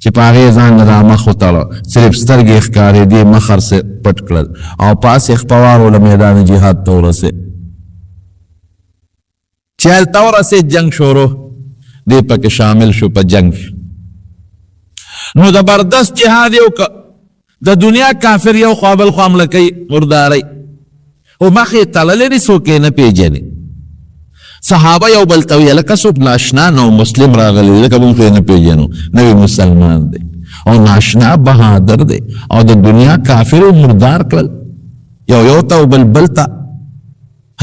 چې په هغې ځان له دا مخ وتړه صرف سترګې یې ښکارېدې مخ هر څه پټ کړل او پاس یې خپوارو له میدان جهاد ته ورسېد چې هلته ورسېد جنګ شروع دی پکې شامل شو په جنګ نو زبردست جهاد یې وکړه د دنیا کافر یو خوا بل خوا حمله کوي مردارۍ خو مخ یې تړلی دی څوک یې نه پېژني صحابه یو بل ته ویل لکه څوک ناشنا نو مسلم راغلی لکه موږ یې نه پېژنو نوی مسلمان دی او ناشنا بهادر دی او د دنیا کافر یې مردار کړل یو ته او بل ته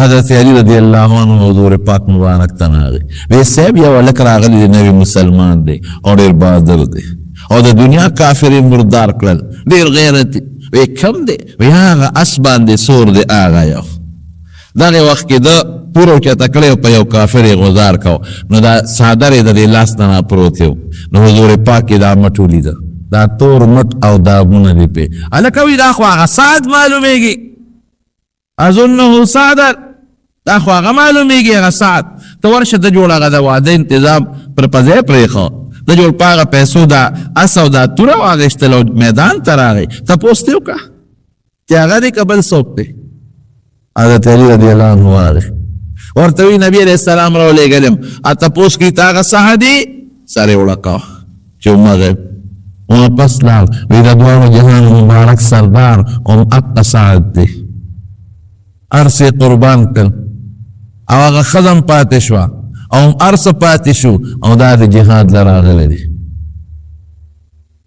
حضرت علی رضی الله عنه حضور پاک مبارک ته راغی وی صاحب یو هلک راغلی دی نوی مسلمان دی او ډېر بهادر دی او د دنیا کافر یې مردار کړل ډېر غیرت وی کم دی وی هغه اس باندې سور دی هغه یو دغې وخت کې ده پوره اوچته کړی او په یو کافر یې غذار کو نو دا څادر یې د دې لاس نه راپروت یو نو حضور پاک یې دا مټ ولیده دا تور مټ او داغونه دي پې هلکه وي دا خو هغه سعد معلومېږي اظنه صادر دا خو هغه معلومېږي هغه سعد ته ورشه ته جوړ هغه د واده انتظام پر په ځای پرېښه د جوړ په هغه پیسو دا اس او دا توره واخېستل او میدان ته راغی تپوس دې وکړه چې هغه دی که بل څوک دی حضرت علی رضی الله عنه راغی ورته وی نبی علیه السلام راولېږلم تپوس کړي ته هغه څه دی سر یې وړکوه چې ومغه واپس لاړ وی د دواړو جهانو مبارک سردار هم اقا سعد دی ارس قربان کړ او هغه خزم پاتې شوه او ارس پاتې شو او دا د جهاد لراغلی دی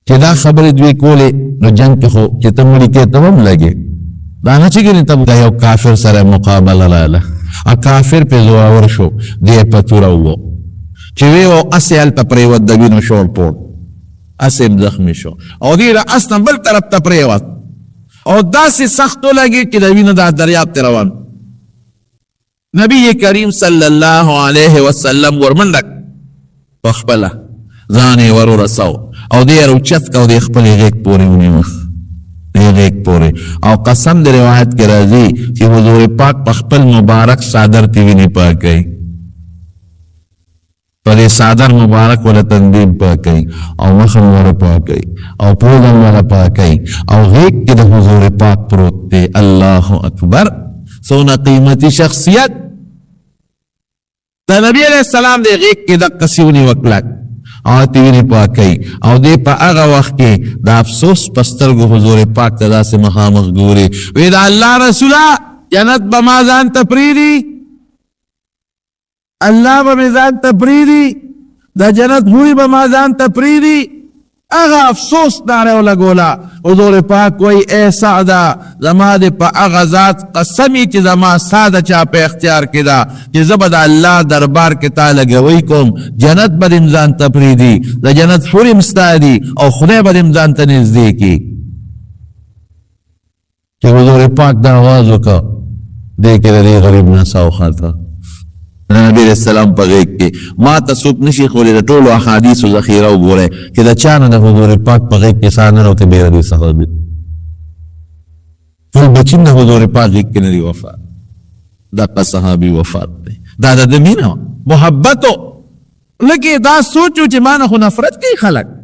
چې دا خبرې دوی کولې نو جنگ کې خو چې ته مړي کې ته هم لګې دا نه چې ګینې ته د یو کافر سره مقابله راله کافر پې زورور شو دی په توره وو چې وی او اسې هلته پرېوت د وینو شور پوټ اسې هم زخمي شو او دی د اس نه بل طرف ته پرېوت او داسې سخت ولګېد چې د وینو دا دریاب ته روان نبی کریم صلی الله علیه وسلم ورمنډه پخپله ځان یې ور ورساو او دی یې راوچت که او دی خپلې غېږ پورې ونیوه غېږ پورې او قسم د روایت کې راځي چې حضور پاک په خپل مبارک صادر کې وینې پاکوي په دې صادر مبارک ولا تندیم پاکوي او مخ هم ولا پاکوي او پوزه هم ولا پاکوي او غېږ کې د حضور پاک پروت دی الله اکبر څونه قیمتي شخصیت د نبی علیہ السلام د غېږ کې دقسې ونیوه کلک او ته وینې پاکوي او دی په هغه وخت کې د افسوس په سترګو حضور پاک ته داسې مخامخ ګوري وی د الله رسوله جنت به ما ځان ته پرېږدي الله به مې ځان ته پرېږدي د جنت بوی به ما ځان ته پرېږدي هغه افسوس ناره ولګوله حضور پاک وی ای سعده زما د په هغه ذات قسمي چې زما ستا د چا په اختیار کې ده چې زه به د الله دربار کې تا لګوی کوم جنت به دې م ځان ته پرېږدي د جنت حور م ستا دي او خدای به دې م ځان ته نږدې کړي چې حضور پاک دا آواز وکړه دی کې د دې غریب نه سا وخاته نبی علیہ السلام په غېږ کې ما ته څوک نشي خولی د ټولو احادیثو ذخیره وګورئ چې د چا نه د حضور پاک په غېږ کې سا نه راوتې بې د دې څخه دي ټول بچي د حضور پاک غېږ کې نه دي وفات دغه صحابي وفات دی دا د ده مینه وه محبت و لکه دا سوچو چې ما نه خو نفرت کوي خلک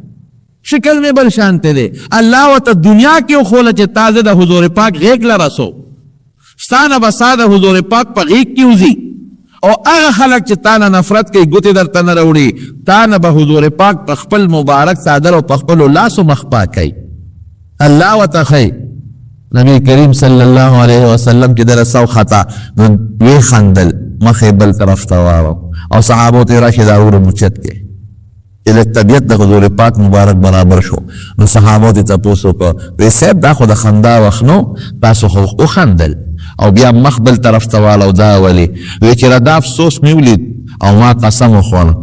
شکل مې بل شانته دی الله ورته دنیا کې وښوله چې تا زه د حضور پاک غېږ له رسو ستا نه به ستا د حضور پاک په غېږ کې وځي او هغه خلک چې تا نه نفرت کوي ګوتې درته نه راوړي تا نه به حضور پاک په خپل مبارک صادر او په خپلو لاسو مخ پاکوي الله ورته ښیي نبی کریم صلی الله علیه وسلم چې د رسو خطا نو ویې خندل مخ یې بل طرف ته واړو او صحابو ته یې راشي دا وره موچت کې چې لږ طبیعت د حضور پاک مبارک برابر شو نو صحابو ته تپوس وکړه وی صاحب دا خو د خندا وخت نو تاسو خو وخندل او بیا مخ بل طرف ته واړو دا ولې وی چې را دا افسوس مې ولید او ما قسم وخوړه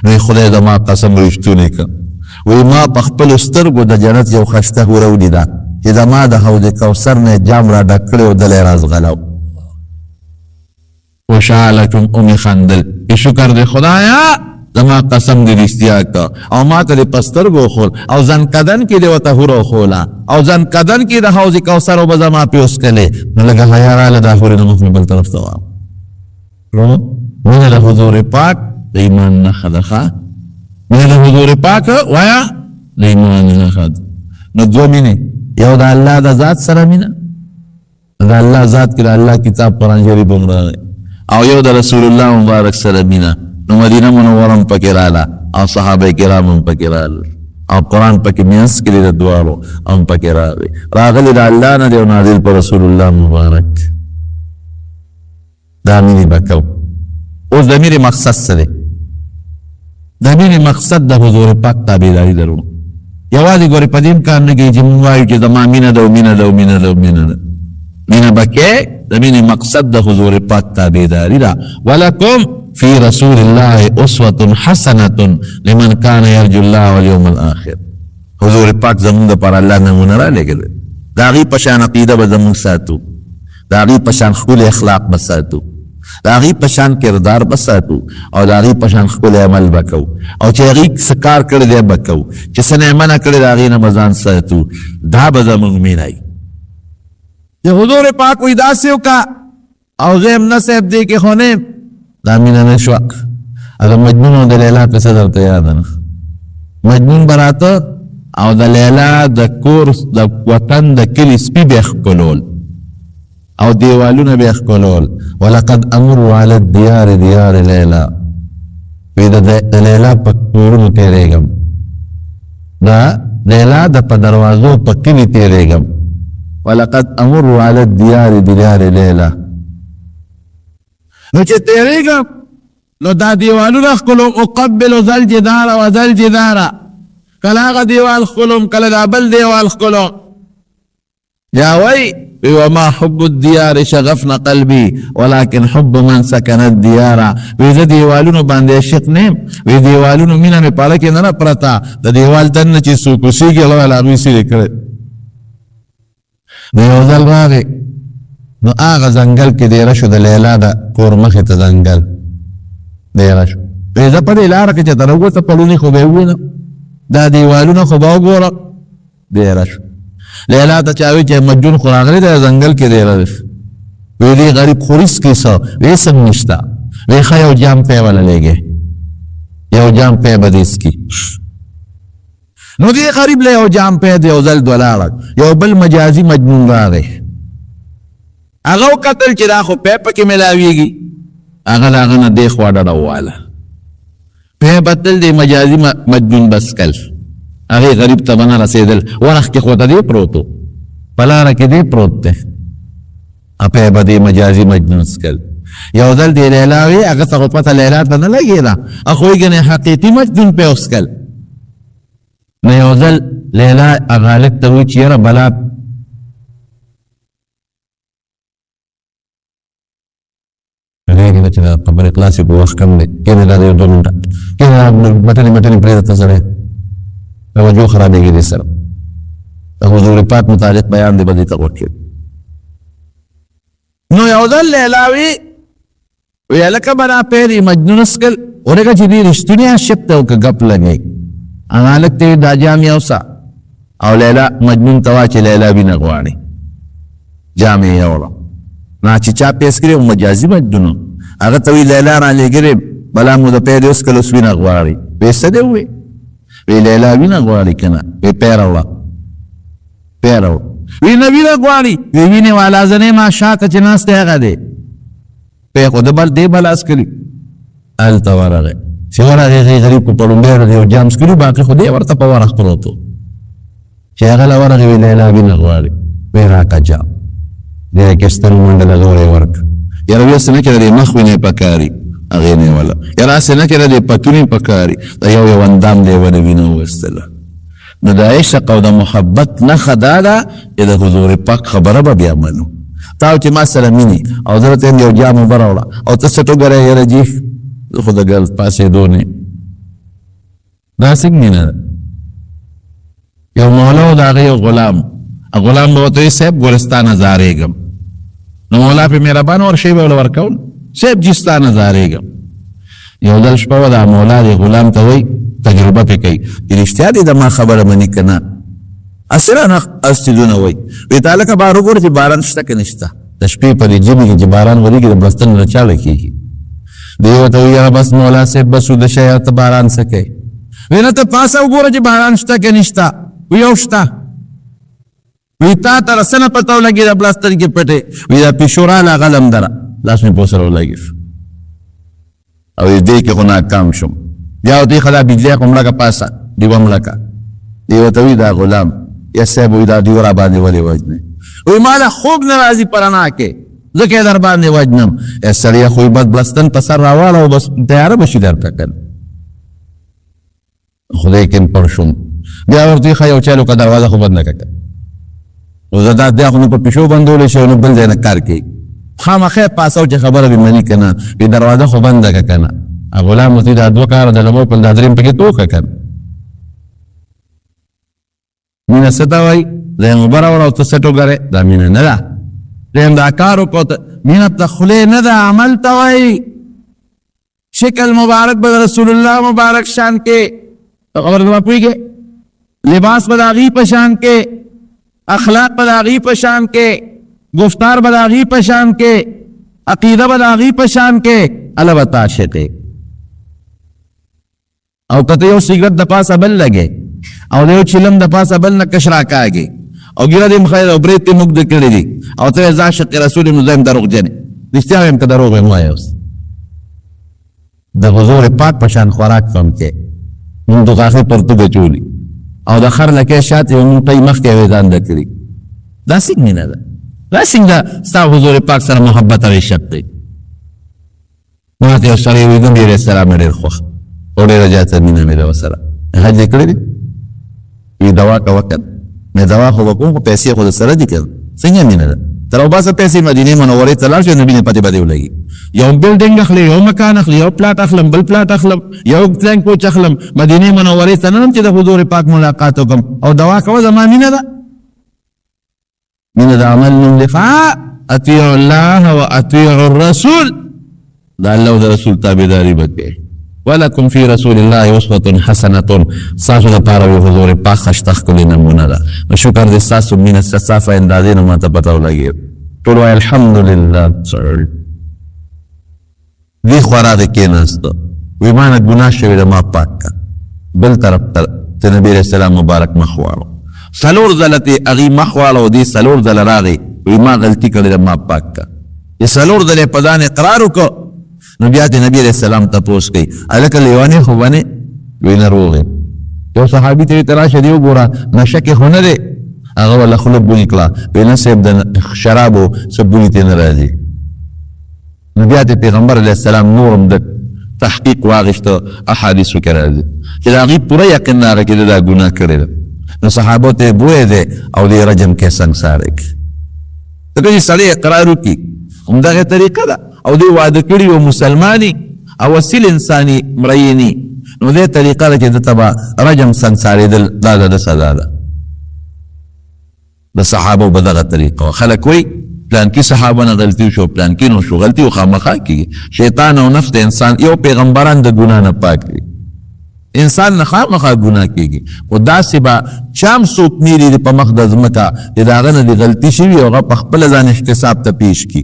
وی خدای زما قسم رښتونی کړه وی ما په خپلو سترګو د جنت یو ښایسته حوره ولیده چې زما د حوض کوثر نه جام را ډک کړی او دلی رازغلو وشالکم اومې خندل شکر دی خدایا زما قسم دې رښتیا کړه او ما ته دې په سترګو وښول او زنکدن کې دې ورته حوره وښوله او زنکدن کې د حوض کوثر به زما پې وڅکلې نو لږه حیا راله دا حورې نه مخ مې بل طرف ته واړو مینه د حضور پاک د ایمان نښه ده ښه مینه د حضور پاک وایه د ایمان نښه ده نو دوه مینې یو د الله د ذات سره مینه د الله ذات کې د الله کتاب قرآن شریف هم راغی او یو د رسول الله مبارک سره مینه نو مدینه منوره هم پکې راله او صحابه کرام هم پکې راله او قرآن پکې منځ کې دی د دواړو هم پکې راغلی د الله نه دی او نازل په رسول الله مبارک دا مینې به کوو اوس د مینې مقصد څه دی د مینې مقصد د حضور پاک تابعداري درو یوازې ګورې په دې امکان نه کوي چې موږ وایو چې زما مینه ده او مینه ده او مینه ده او مینه ده مینه به کې د مینې مقصد د حضور پاک تابعداري ده ولکم فی رسول الله اسوة حسنة لمن کان یرجو الله والیوم الاخر حضور پاک زمونږ دپاره الله نمونه رالیږلی د هغې په شان عقیده به زمونږ ساتو د هغې په شان ښکلي اخلاق به ساتو د هغې په شان کردار به ساتو او د هغې په شان ښکلی عمل به کوو او چې هغې څه کار کړی دی به کوو چې څه نه یې منع کړی د هغې نه به ځان ساتو دا به زمونږ مینه وي چې حضور پاک وایي داسې وکړه او زه یم نه صاحب دې کې خو نه یم دا مینه نه شوه هغه مجنون او د لیلا قصه درته یاده نه مجنون به راته او د لیلا د کور د وطن د کلي سپي به یې ښکلول او دیوالونه به یې ښکلول ولقد امر علی الدیار دیار لیلا وی د لیلا په کورونو تېرېږم د لیلا د په دروازو په کلي تېرېږم ولقد امر علی الدیار دیار لیلا نو چې تیریږم نو دا دیوالونه ښکلوم اقبلو ذل جدار و ذل جدار کله هغه دیوال ښکلوم کله دا بل دیوال ښکلوم یا وی وما حب الديار شغفنا قلبي ولكن حب من سكن الديار وی دیوالونو باندې عاشق نیم وی دیوالونو مینا می پاله کې نه پرتا د دیوال دنه چې سو کوسیږي الله لا وی سي کړ نو یو ځل راغی نو هغه ځنګل کې ډیره شو د لیلا د کور مخې ته ځنګل ډیره شو وی زه په دې لاره کې چې دروغه پړونی خو به وینم دا دیوالونه خو به وګورم ډیره شو لیلا ته چاوي چې مجنون خو راغلی د ځنګل کې ډیره وی دی غریب خورس کې سو وی سم نشتا وی خا یو جام په ولا لګي یو جام په بدیس کی نو دی غریب له یو جام په دی او زل دولار یو بل مجازي مجنون راغی هغه قتل چې دا خو په پکې ملاویږي هغه لاغه نه دی خو ډډه واله په بدل دی مجازي مجنون بسکل هغه غریب ته بنا رسیدل ورخ کې خو ته دی پروتو پلار کې دی پروت ده اپه بدی مجازي مجنون سکل یو ځل دی لیلاوی هغه څه پته لیلا ته نه لګیلا اخو یې نه حقيقي مجنون په اسکل نه یو ځل لیلا غالب ته و چې را بلا چې خبر کلاسیک وخت کم دی کله دا یو دونټه کله مټنی پرې ته سره توجه خرابېږي دې سره د حضور پاک متعلق بیان دی بدی توکل نو یو ځل لیلاوی وی لکه بنا پیری مجنون اسکل ورګه چې دې رښتونی عاشق ته او غپ لګي انا لکه دا جامع اوسا او لیلا مجنون توا چې لیلا بینه غواړي جامع یوړه نا چې چا پیس کړو مجازي مجنون هغه توی لیلا را لګره بلا مو د پیری اسکل وسوینه غواړي پیسې دی وی لیلا وینه غواړي کنه په پیراوړه وی نبی غواړي وی وینه والا زنه ما شاته چې ناسته هغه دی په خود بل دی بل اسکلی ال تورغه څنګه غریب کو پړومبه دی او جامس کړي باقي خو دی ورته په ورخ پروتو چې هغه لا ورغه وی لیلا وینه غواړي وی راکجا دې کستر منډه غوړې ورک یاره وسنه کې د مخ وینه پکاري اغه نه ولا یاره سنه کې د پتونی پکاري دا یو اندام دی ور وینه وستله نو د عشق او د محبت نه خداله د حضور پاک خبره به بیا منو تاو چې ما سره مینی او درته یو جام براوړه او تاسو ته غره یاره جی خو د ګل پاسې دونه دا څنګه نه یو مولا دا یو غلام به ته سیب ګلستان زارېګم نو مولا په مهربان اور شی به ورکول سیب جستان زارېګم یو دل شپه دا مولا دی غلام ته وای تجربه کوي رښتیا دي د ما خبره منی کنه اصلا نه استدونه وای وی تعالی کا بارو ګور چې باران شته کې نشته د شپې په دې جبې کې باران وريږي د بلستان نه چاله کیږي دیو ته یې بس مولا سے بس د شیات باران سکے وینه ته پاسه وګوره چې باران شته کې نشته وی اوشتا وی تا تر سنه پتاو لګي د بلستان کې پټه وی دا پښورا غلم درا لاس می پوسره لګي او دې کې خو ناکام شم بیا دې خلا بجلی کومړه کا پاسه دی وملکا دیو ته وی دا غلام یا سیب وی دا دیو را باندې ولې وجنه وی مالا خوب ناراضي پرانا کې زکه در باندې وجنم اسړیا خو بد بلستان په سر راواله او بس تیار بشي در پکن خدای کین پرشم بیا ورته خیو چالو کا دروازه خو بند نکړه او زدا د خو په پښو بندول شي نو بل ځای نه کار کوي خامخه پاسو چې خبره به منی کنه په دروازه خو بند کنه غلام متی دا دوه کار د لمو په دادریم پکې توخه کړ مینه ستوي زه مبارور او تاسو غره دا مینه نه ده زم دا کارو کو مینه تخله نه ده عمل توي شکل مبارک به رسول الله مبارک شان کې خبر ما پويږي لباس بداغي پشان کې اخلاق بداغي پشان کې گفتار بداغي پشان کې عقیده بداغي پشان کې البته شته او کته یو سیګریټ د پاسه بل لګي او یو چلم د پاسه بل نه کشرا کاږي او ګره دې مخایل او برېت موږ د کړی دي او ته ځاشق رسول مزایم دروغ جن رښتیا هم ته دروغ هم وایوس د حضور پاک پشان خوراک کم کې موږ دغه پرته بچولي او د خر لکه شات یو موږ په مخ کې وېدان د کړی دا څنګه نه ده دا څنګه ستا حضور پاک سره محبت او عشق دی ما ته سره وي نبی علیہ السلام ډېر خوښ او ډېره زیاته مینه مې ده ورسره. حج یې کړی دی؟ وی دوا کوه که مې دوا خو به کوم خو پیسې خو درسره دي که څنګه مینه ده؟ تر وباسه پیسې مدینې منورې ته لاړ شو نبي نه پتې به دې ولګي. یو بلډینګ اخلي، یو مکان اخلي، یو پلاټ اخلم، بل پلاټ اخلم، یو ټینک کوچ اخلم، مدینې منورې ته نه چې د حضور پاک ملاقات وکړم او دوا کوه زما مینه ده. مینه د عمل نوم دی. اطیعوا الله و اطیعوا الرسول، د الله او د رسول تابعداري وکړئ. ولکم فی رسول الله اسوة حسنة، ستاسو دپاره د حضور پاک ښایسته ښکلې نمونه ده. نو شکر دی ستاسو مینه صافه اندازې نه ماته پته ولګېد. ټول وایي الحمدلله. دې خوا راغی کېناسته، وایي ما نه ګناه شوې ده ما پاک کړه. بل طرف ته د نبي علیه السلام مبارک مخ واړو، څلور ځله ترې هغې مخ واړو، دې څلور ځله راغی وایي ما غلطي کړې ده ما پاک کړه. چې څلور ځله یې په ځان اقرار وکړ نو بیا د نبی علیه السلام تپوس کوي هلکه لیونې خو به نه؟ وایي نه روغ یم. یو صحابي ته یې ته راشه دې وګوره نشه کې خو نه دی؟ هغه وله خوله بونې کړه، وایي نه صاحب د شرابو څه بونې ترې نه راځي. نو بیا د پیغمبر علیه السلام نورم د تحقیق واغېسته احادیثو کې راځي چې د هغې پوره یقین راغی چې دا ګناه کړې ده. نو صحابو ته یې بوی دی او دې رجم کې سنګسار یې کړي. ځکه چې سړی اقرار وکړي همدغه طریقه ده او دې واده کړي و مسلماني او اصیل انساني مړیني، نو دې طریقه ده چې دته به رجم سنګسارېدل دا د سزا ده. د صحابو به دغه طریقه وه. خلک وایي پلانکي صحابه نه غلطي وشو، پلانکي نه وشو، غلطي و خامخا کېږي. شیطان او نفس د انسان یو پیغمبران د ګناه نه پاک دي، انسان نه خامخا ګناه کېږي. خو داسې به چام څوک نیري په مخ د ځمکه چې د هغه نه د غلطي شوي او هغه په خپله ځان احتساب ته پیش کړي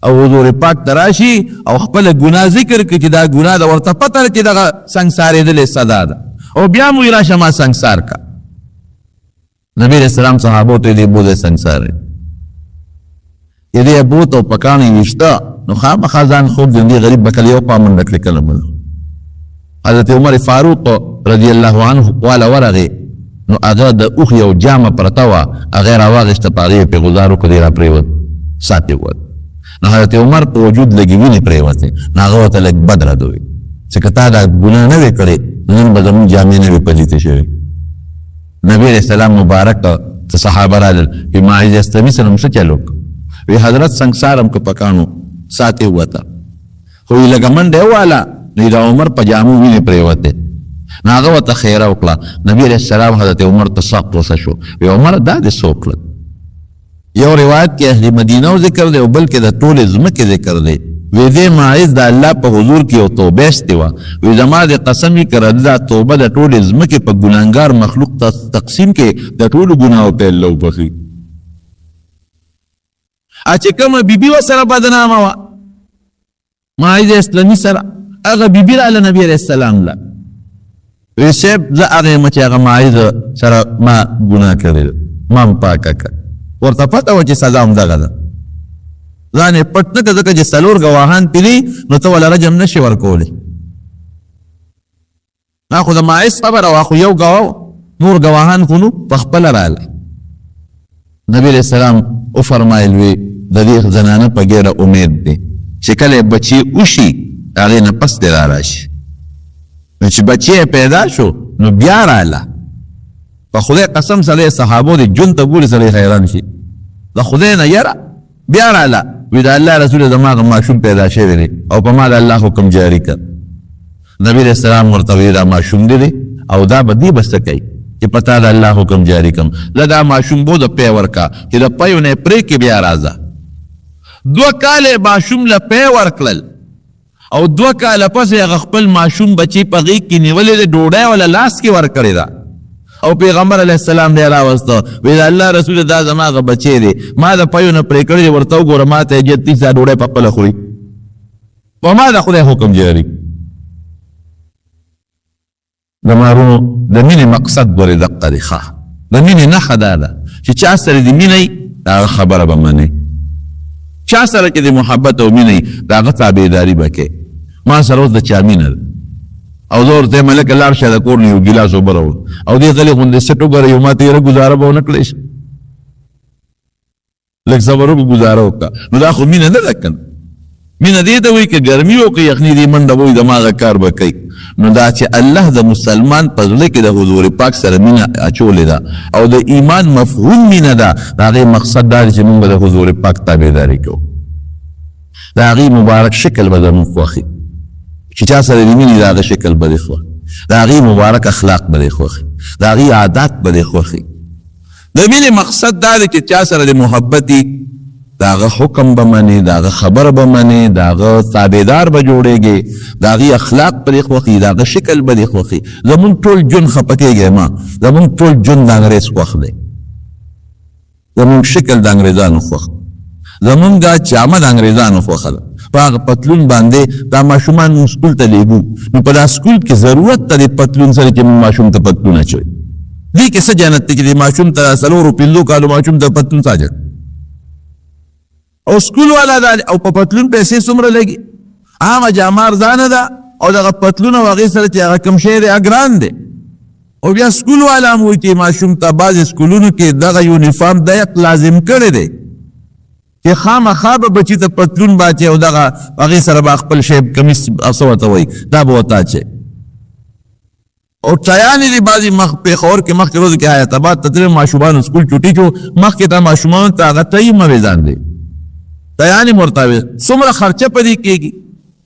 او حضور پاک ته راشي او خپله ګناه ذکر کړي چې دا ګناه ده، ورته پته ده چې دغه سنګسارېدلې سزا ده او بیا مو راشه ما سنګسار کا. نبی علیه السلام صحابو ته دې بوځی سنګسار چې دې بوت او پکاڼې ویشته نو خامخا ځان خوب دی دې غریب به کله یو پا منډه کړې کله بل. حضرت عمر فاروق رضی الله عنه واله ورغې نو هغه د اوښ یو جامه پرته وه، هغه یې راواغېسته په هغې یې پرې غذار وکړو، دی را پرېوت ساتې ووت. نو حضرت عمر په وجود لږې وینې پرېوتې نو هغه ورته لږ بد رد ووایي چې که تا دا ګناه نه وې کړې نن به زمونږ جامې نه وې پلیتې شوې. نبي علیه السلام مبارک ته صحابه رالل وایي معاذ استمي سره څه چل وکړ؟ وی حضرت سنگسار هم که پکانو ساتې ووته خو وی لږه منډه یې وواله نو د عمر په جامو وینې پرېوتې نو هغه ورته خیره وکړه. نبي علیه السلام حضرت عمر ته سخت غوسه شو، وی عمر دا دې څه وکړل؟ یو روایت کې اهل مدینه ذکر دی او بل کې د ټولې ځمکې ذکر دی. وی دې ماعز د الله په حضور کې یو توبه ایستې وه، وی زما د قسم وي که دا توبه د ټولې ځمکې په ګناهګار مخلوق ته تقسیم کې د ټولو ګناهو ته الله وبخي. چې کومه بیبي ورسره بدنامه وه ماعز اسلمي سره، هغه بیبي راله نبي علیه السلام له وی صاحب زه هغه یم چې هغه ماعز سره ما ګناه کړې ده، ما هم پاکه کړه. ورته پته وه چې سزا همدغه ده، ځان یې پټ نه کړه ځکه چې څلور ګواهان پې دي نو ته وله رجم نشي ورکولی. خو د ماعز خبره وه خو یو ګواه نور ګواهان خو نو په خپله راله. نبي علیه السلام وفرمایل وی د دې زنانه په ګیره امید دی چې کله یې بچي وشي هغې نه پس دې را راشي. نو چې بچی یې پیدا شو نو بیا راله. په خدای قسم سړی صحابو د ژوند ته ګوري سړی حیران شي، د خدای نه یره بیا راله. وی د الله رسول زما هغه ماشوم پیدا شوی دی او په ما د الله حکم جاري کړ. نبي علیه السلام ورته وی دا ماشوم دی او دا به دې به څه کوي چې په تا د الله حکم جاري کړم. زه دا ماشوم بو د پی ورکه چې د پیو نه یې پرې کې بیا راځه. 2 کاله ماشوم له پی ورکړل او 2 کاله پس هغه خپل ماشوم بچی په غېږ کې نیولې دی، ډوډۍ وله لاس کې ورکړې ده او پیغمبر علیه السلام دی راوسته. وی د الله رسول دا زما هغه بچی دی، ما د پیو نه پرې کړی دی، ورته وګوره ما ته یې جدي سا ډوډۍ په خپله خوري، په ما د خدای حکم جاري. د مارونو د مینې مقصد ګورې دقه دی. ښه د مینې نښه دا ده چې چا سره د مینه یي د هغه خبره به منې، چا سره چې د محبت او مینه یي د هغه تابعداري به کوې. ما سره اوس د چا مینه ده او زه ورته یم هلکه لاړ شه د کور نه یو ګیلاس اوبه راوړه او دې غلې غوندې سټ وګوره یو ما ته یره ګزاره به ونه کړی شي، لږ صبر وکړه ګزاره وکړه. نو دا خو مینه نه ده که نه؟ مینه دې ته وایي که ګرمي او که یخني دې منډه به وي دماغه کار به کوي. نو دا چې الله د مسلمان په زړه کې د حضور پاک سره مینه اچولې ده او د ایمان مفهوم مینه ده، د هغې مقصد دا دی چې موږ به د حضور پاک تابعداري کوو. د هغې مبارک شکل به زموږ خوښي، چې چا سره د مینې د هغه شکل به دې خوښ، د هغې مبارک اخلاق به دې خوښ، د هغې عادات به دې خوښي. د مینې مقصد دا دی چې چا سره د محبت د هغه حکم به منې، د هغه خبر به منې، د هغه تابعدار به جوړېږي، د هغې اخلاق به دې خوښي، د هغه شکل به دې خوښي. زمونږ ټول ژوند خفه کېږی ما، زمونږ ټول ژوند د انګریز خوښ دی، زمونږ شکل د انګریزانو خوښ، زمونږ دا جامه د انګریزانو خوښه ده. په هغه پتلون باندې دا ماشومان مونږ سکول ته لیږو، نو په دا سکول کې ضرورت ته د پتلون سره چې مونږ ماشوم ته پتلون اچوي. دې کې څه جنت دی چې د ماشوم ته 4-5 کالو ماشوم ته پتلون څه او سکول والا دا او په پتلون پیسې څومره لګي؟ عامه جامه ارزانه ده او دغه پتلون او هغې سره چې هغه کوم شی دی ګران دی. او بیا سکول والا هم وایي چې ماشوم ته بعضې سکولونو کې دغه یونیفارم دایق لازم کړی دی چې خامخا به بچي ته پتلون باچي او دغه هغې سره به خپل شی کمیس څه ورته وایي دا به ورته اچوي. او ټیانې دي بعضې پېښور کې مخکې ورځو کې حیات آباد ته تللم ماشومانو سکول چوټي شو، مخکې ته ماشومانو ته هغه ټی مویزان دی ټیانې مرتاوي، څومره خرچه په دې کېږي.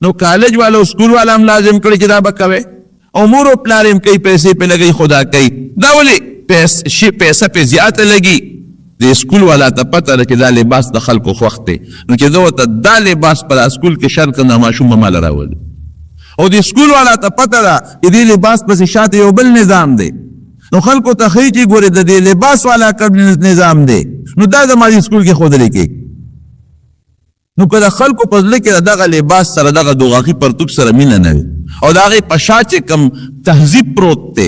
نو کالج والا او سکول والا هم لازم کړي چې دا به کوي او مور او پلار هم کوي، پیسې پې لګوي خدا کوي. دا ولې پیسه پې زیاته لګي؟ د سکول والا ته پته ده چې دا لباس د خلکو خوښ دی، نو چې زه ورته دا لباس په سکول کې شر کړم ماشوم به ماله راولي. او د سکول والا ته پته ده چې دې لباس پسې شاته یو بل نظام دی، نو خلکو ته ښیي چې ګورې د دې لباس والا کوم نظام دی، نو دا زما د سکول کې ښودلی کېږي. نو که د خلکو په زړه کې د دغه لباس سره دغه دوغاقي پرتوګ سره مینه نه وي او د هغې په شا چې کوم تهذیب پروت دی،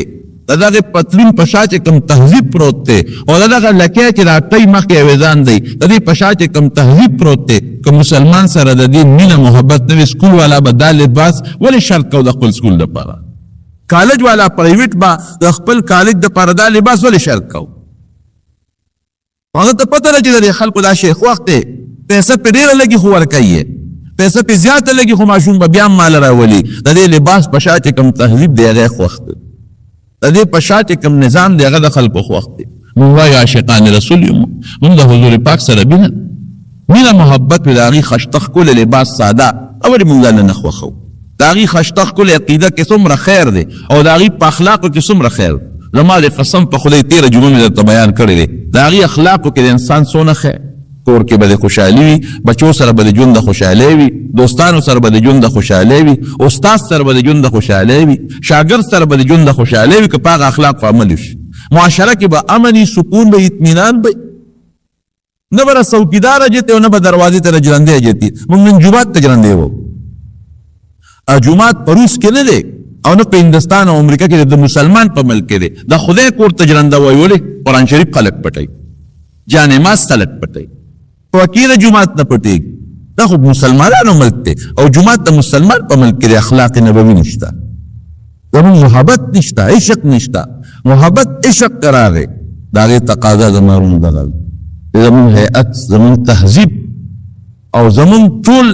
د دغې پتلون په شا چې کوم تهذیب پروت دی او د دغه لکۍ چې دا ټی مخکې اویزان دی د دې په شا چې کوم تهذیب پروت دی، که مسلمان سره د دې مینه محبت نه وي سکول والا به دا لباس ولې شرط کو د خپل سکول دپاره؟ کالج والا پرایویټ به د خپل کالج دپاره دا لباس ولې شرط کو؟ هغه ته پته ده چې د خلکو دا شی خوښ دی، پیسه پې ډېره لګي خو ورکوي، پیسه پې زیاته لګي خو ماشوم به بیا هم ماله راولي. د دې لباس په شا چې کوم تهذیب دی هغه خوښ دی، د دې په شا چې کوم نظام دی هغه د خلکو خوښ دی. موږ وایو عاشقان رسول یو، موږ د حضور پاک سره مینه محبت وي، د هغې خشته ښکلی لباس ساده اولې موږ دا نه خوښوو. د هغې خشته ښکلی عقیده کې څومره خیر دی او د هغې په اخلاقو کې څومره خیر. زما د قسم په خدای تېره جمعه مې درته بیان کړی دی، د هغې اخلاقو کې د انسان څونه خیر، کور کې به د خوشحالي وي، بچو سره به د ژوند د خوشحالۍ وي، دوستانو سره به د ژوند د خوشحالۍ وي، استاد سره به د ژوند د خوشحالۍ وي، شاګرد سره به د ژوند د خوشحالۍ وي که په هغه اخلاق په عمل وشي. معاشره کې به امن سکون به اطمینان به نه به څوکیدار اجتې او نه به دروازې ته رجرندې اجتې. موږ نن جومات ته جرندې وو، جومات په روس کې نه دی او نه په هندوستان او امریکا کې د مسلمان په ملک کې دی، د خدای کور ته جرنده وایي. ولې؟ قرآن شریف خلک پټوي، جانماز خلک پټوي، فقیر جماعت نه پټېږي. دا خو مسلمانانو ملک دی او جماعت د مسلمان په ملک کې د اخلاق نبوي نشته، زمونږ محبت نشته، عشق نشته. محبت عشق قرار دی، د هغې تقاضا زمونږ دغه زمونږ هیئت، زمونږ تهذیب او زمونږ ټول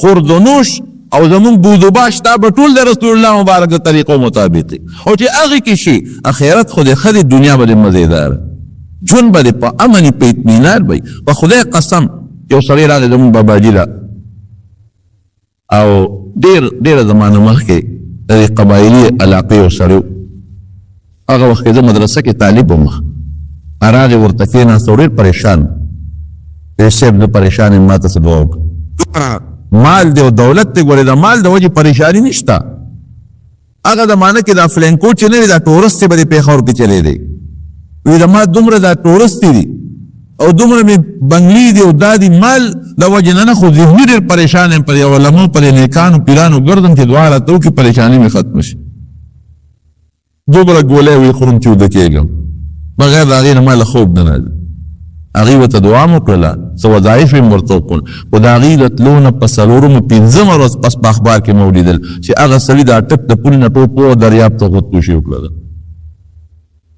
خوردونوش او زمونږ بودوباش دا به ټول د رسول الله مبارک د طریقو مطابق او چې هغې کې شي اخرت خو د ښه دی، دنیا به د مزېدار ژوند به د په امن په اطمینان به. په خدای قسم یو سړی راغی زمونږ باباجي له او ډېره زمانه مخکې د دې قبایلي علاقې یو سړی هغه وخت کې زه مدرسه کې طالب وم، راغی ورته کېناست او ډېر پریشان دی، صاحب زه پریشان یم ما ته څه دعا وکړه. مال دی او دولت دی، ګورې د مال د وجې پریشاني نشته. هغه زمانه کې دا فلینکو چې نه دی دا ټورست به د پېښور کې چلی دی، وی دا ما دومره دا ټورستی دي او دومره مې بنګلي دي او دا دي مال د وجې نه خو ذهني ډېر پریشان یم، پر علماو پر نیکانو پیرانو ګرځم چې دعا راته وکړي پریشاني مې ختمه شي. دومره ګولۍ وی خورم چې وده کېږم، بغیر د هغې نه ما له خوب نه راځي. هغې ورته دعا مو کړله، څه وظایف یې ورته وکړل، خو د هغې د تلو نه په 5مه ورځ پس په اخبار کې مې ولیدل چې هغه سړي د اټک د پولې نه ټوپ و دریاب ته خودکشي وکړله.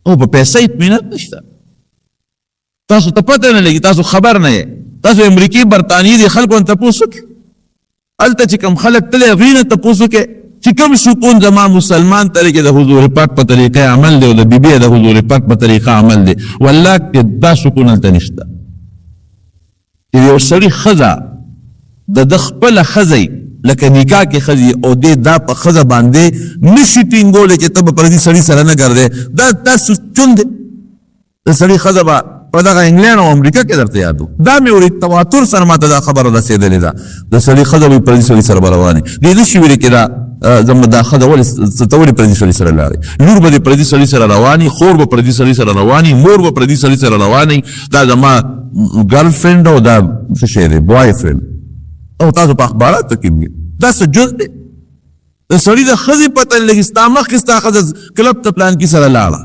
او په پیسه اطمینان نشته، تاسو ته پته نه لګي، تاسو خبر نه یې، تاسو امریکې برطانیې دي خلکو نه تپوس وکړي الته چې کوم خلک تللی هغوی نه تپوس وکړئ چې کوم سکون زما مسلمان طریقې د حضور پاک په طریقې عمل دی او د بیبي د حضور پاک په طریقه عمل دی والله کې دا سکون هلته نشته چې یو سړي ښځه د خپله ښځی لکه نکاح کې ښځي او دې دا په ښځه باندې نشي ټینګولی چې ته به پردي سړي سره نه ګرځې دا چون دی د سړي ښځه به په دغه انګلینډ او امریکا کې درته یادو دا مې اورېد تواتر سره ماته دا خبره رسېدلې ده د سړي ښځه به پردي سړي سره به روانې دې نشي ویلې چې دا ښځه ولې ته ولې پردي سړي سره لاړې لور به دې پردي سړي سره روانې خور به پردي سړي سره روانې مور به پردي سړي سره روانې دا زما ګرل فرینډ او دا څه شی دی بوای فرینډ او تاسو په اخباراتو کې دا څه جز دی د سړي د ښځې پته نه لګي ستا مخکې ستا ښځه کلب ته پلانکي سره لاړه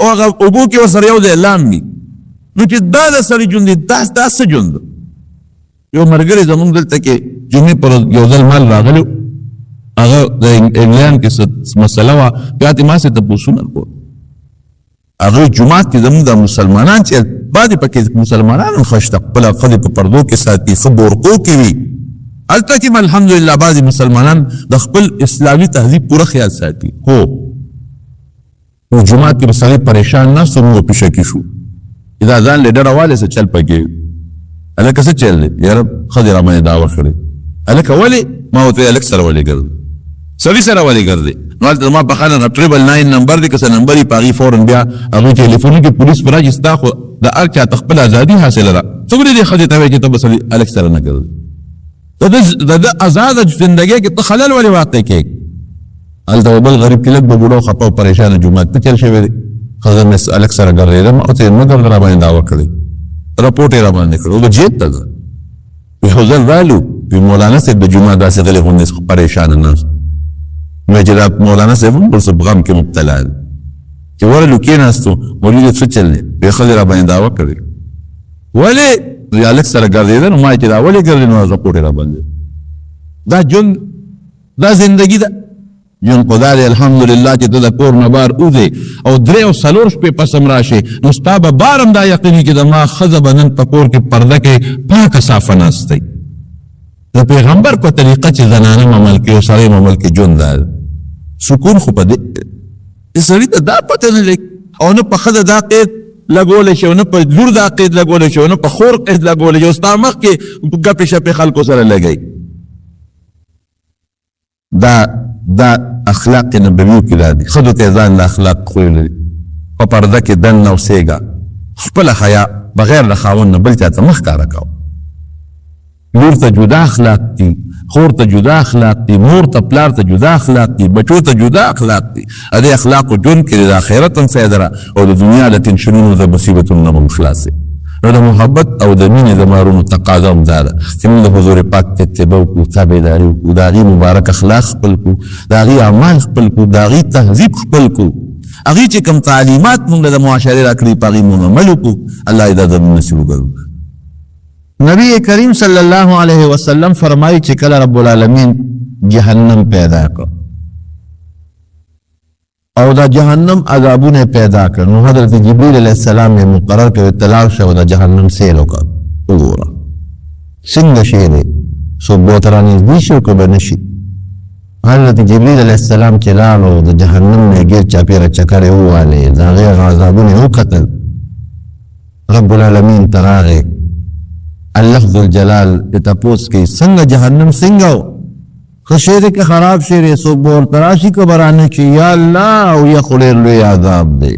او هغه اوبو کې ورسره یو ځای لامبي نو چې دا د سړي ژوند دی دا څه ژوند یو ملګری زمونږ دلته کې جمعې پر یو ځل مال راغلی هغه د انګلینډ کې څه مسله وه بیا ترې ما سې تپوسونه کول هغه جومات کې زمونږ د مسلمانان چې بعضې پکې مسلمانان هم ښه شته خپله ښځې په پردو کې ساتي ښه بورقو کې وي هلته کې الحمدلله بعضې مسلمانان د خپل اسلامي تهذیب پوره خیال ساتي هو نو جومات کې به سړی پریشان ناست و موږ پیشه کې شو دا ځان له ډډه والی څه چل پکې هلکه څه چل دی یاره ښځې را باندې دعوه کړې هلکه ولې ما ورته ویل هلک سره ولې ګرځې سړي سره ولې ګرځې نو هلته زما په خانه 999 نمبر دی که څه نمبر یې په هغې فورا بیا هغوی ټلیفونو کې پولیس په راشي ستا خو د هر چا ته خپله ازادي حاصله ده څوک دې ښځې ته وایي چې ته به سړي هلک سره نه ګرځې د ده ازاده زندګۍ کې ته خلل ولې واقع کېږي هلته به بل غریب کې لږ به بوډا او خفه او پریشانه جومات ته چل شوی دی ښځه مې هلک سره ګرځېدم او ته یې نه ګرځه را باندې دعوه کړې رپورټ یې را باندې کړ او به جیب ته ځه یو ځل رالو وي مولانا صاحب د جومات داسې غلې غوندې پریشانه ناست وایي چې دا مولانا صاحب هم ورسره په غم کې مبتلا دی چې ورلو کېناستو مولوي څه چل دی وایي ښځې را باندې دعوه کړې ولې هلک سره ګرځېده نو ما چې دا ولې ګرځې نو رپورټ یې را باندې دا ژوند دا زندګي ده ژوند خو دا دی الحمدلله چې ته د کور نه بار وځې او 3 او 4 شپې پسم راشې نو ستا به بار هم دا یقیني چې زما ښځه به نن په کور کې پرده کې پاکه صافه ناست دی د پیغمبر په طریقه چې زنانه عمل کوي او سړی عمل کوي ژوند دا سکون خو په دې سړي ته دا پته نه لګي او نه په ښځه دا قید لګولی شي او نه په لور دا قید لګولی شي او نه په خور قید لګولی شي او ستا مخکې ګپې شپې خلکو سره لګوي دا اخلاق نبویو کې دا دي ښځو ته ځان له اخلاق ښویلی دي په پرده کې دننه اوسېږه خپله حیا بغیر د خاوند نه بل چا ته مه ښکاره کوه لور ته جدا اخلاق دي خور ته جدا اخلاق دي مور ته پلار ته جدا اخلاق دي بچو ته جدا اخلاق دي د دې اخلاقو ژوند کې د آخرت هم فایده ده او د دنیا د ټینشنونو د مصیبتونو نه به هم خلاص یې نو د محبت او د مینې د مارونو تقاضا هم دا ده چې موږ د حضور پاک ته اتباع وکړو تابعداري وکړو د هغې مبارک اخلاق خپل کړو د هغې اعمال خپل کړو د هغې تهذیب خپل کړو هغې چې کوم تعلیمات موږ له د معاشرې راکړي په هغې موږ عمل وکړو الله دې دا زموږ نصیب وګرځوي نبی کریم صلی الله علیه وسلم فرمایي چې کله رب العالمین جهنم پیدا کړ او دا جهنم عذابونه پیدا کړ نو حضرت جبریل علیہ السلام یې مقرر کړ اطلاع شو دا جهنم سیل وکړ وګوره څنګه شی دی څوک به ورته رانږدې شي او که به نه شي حضرت جبریل علیہ السلام چې لاړو د جهنم نه ګیر چاپېره چکرې ووالې د هغې هغه عذابونه یې وکتل رب العالمین ته راغی الله ذوالجلال تپوس کوي څنګه جهنم څنګه و ښه شی دی که خراب شی دی څوک به ورته راشي که به رانه شي یا الله او یا خو ډېر لوی عذاب دی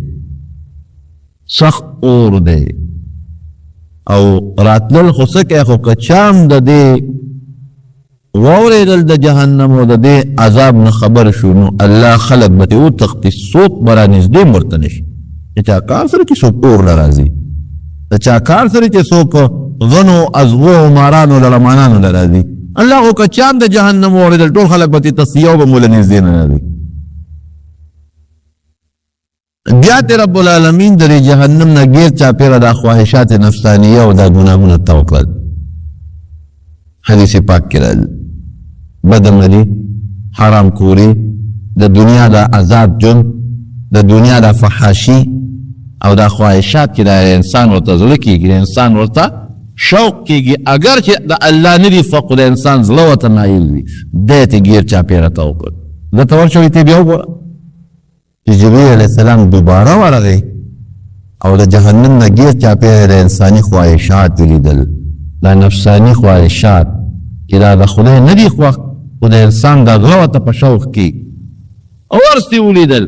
سخت اور دی او راتلل خو څه کوي خو که چا هم د دې واورېدل د جهنم او د دې عذاب نه خبر شو نو الله خلق به ترې وتښتي څوک به رانږدې هم ورته نه شي د چا کار سره چې څوک اور نه راځي د چا کار سره چې څوک غنو ازغو مارانو لړمانانو له راځي الله خو که چا هم د جهنم واورېدل ټول خلک به ترې تصفیه او به مو له نږدې نه راځي بیا ته رب العالمین د جهنم نه ګیر چاپېره دا خواهشات نفسانیه او دا ګناهونه تاو کړل حدیث پاک کې راځي بد عملي حرام خوري د دنیا د آزاد ژوند د دنیا د فحاشي او دا خواهشات چې د انسان ورته زړه کېږي د انسان ورته شوق کېږي اگر چې د الله نه وي فقو د انسان زړه ورته مایل وي دی ته ګیر چاپېره ته وکړ دلته ورشه وي ته بیا وګوره چې جبریل علیه السلام دوباره ورغی او د جهنم نه ګیر چاپېره د انساني خواهشات ولیدل دا نفساني خواهشات چې دا د خدای نه دي خوښ خو د انسان دا زړه ورته په شوق کې او ورستې ولیدل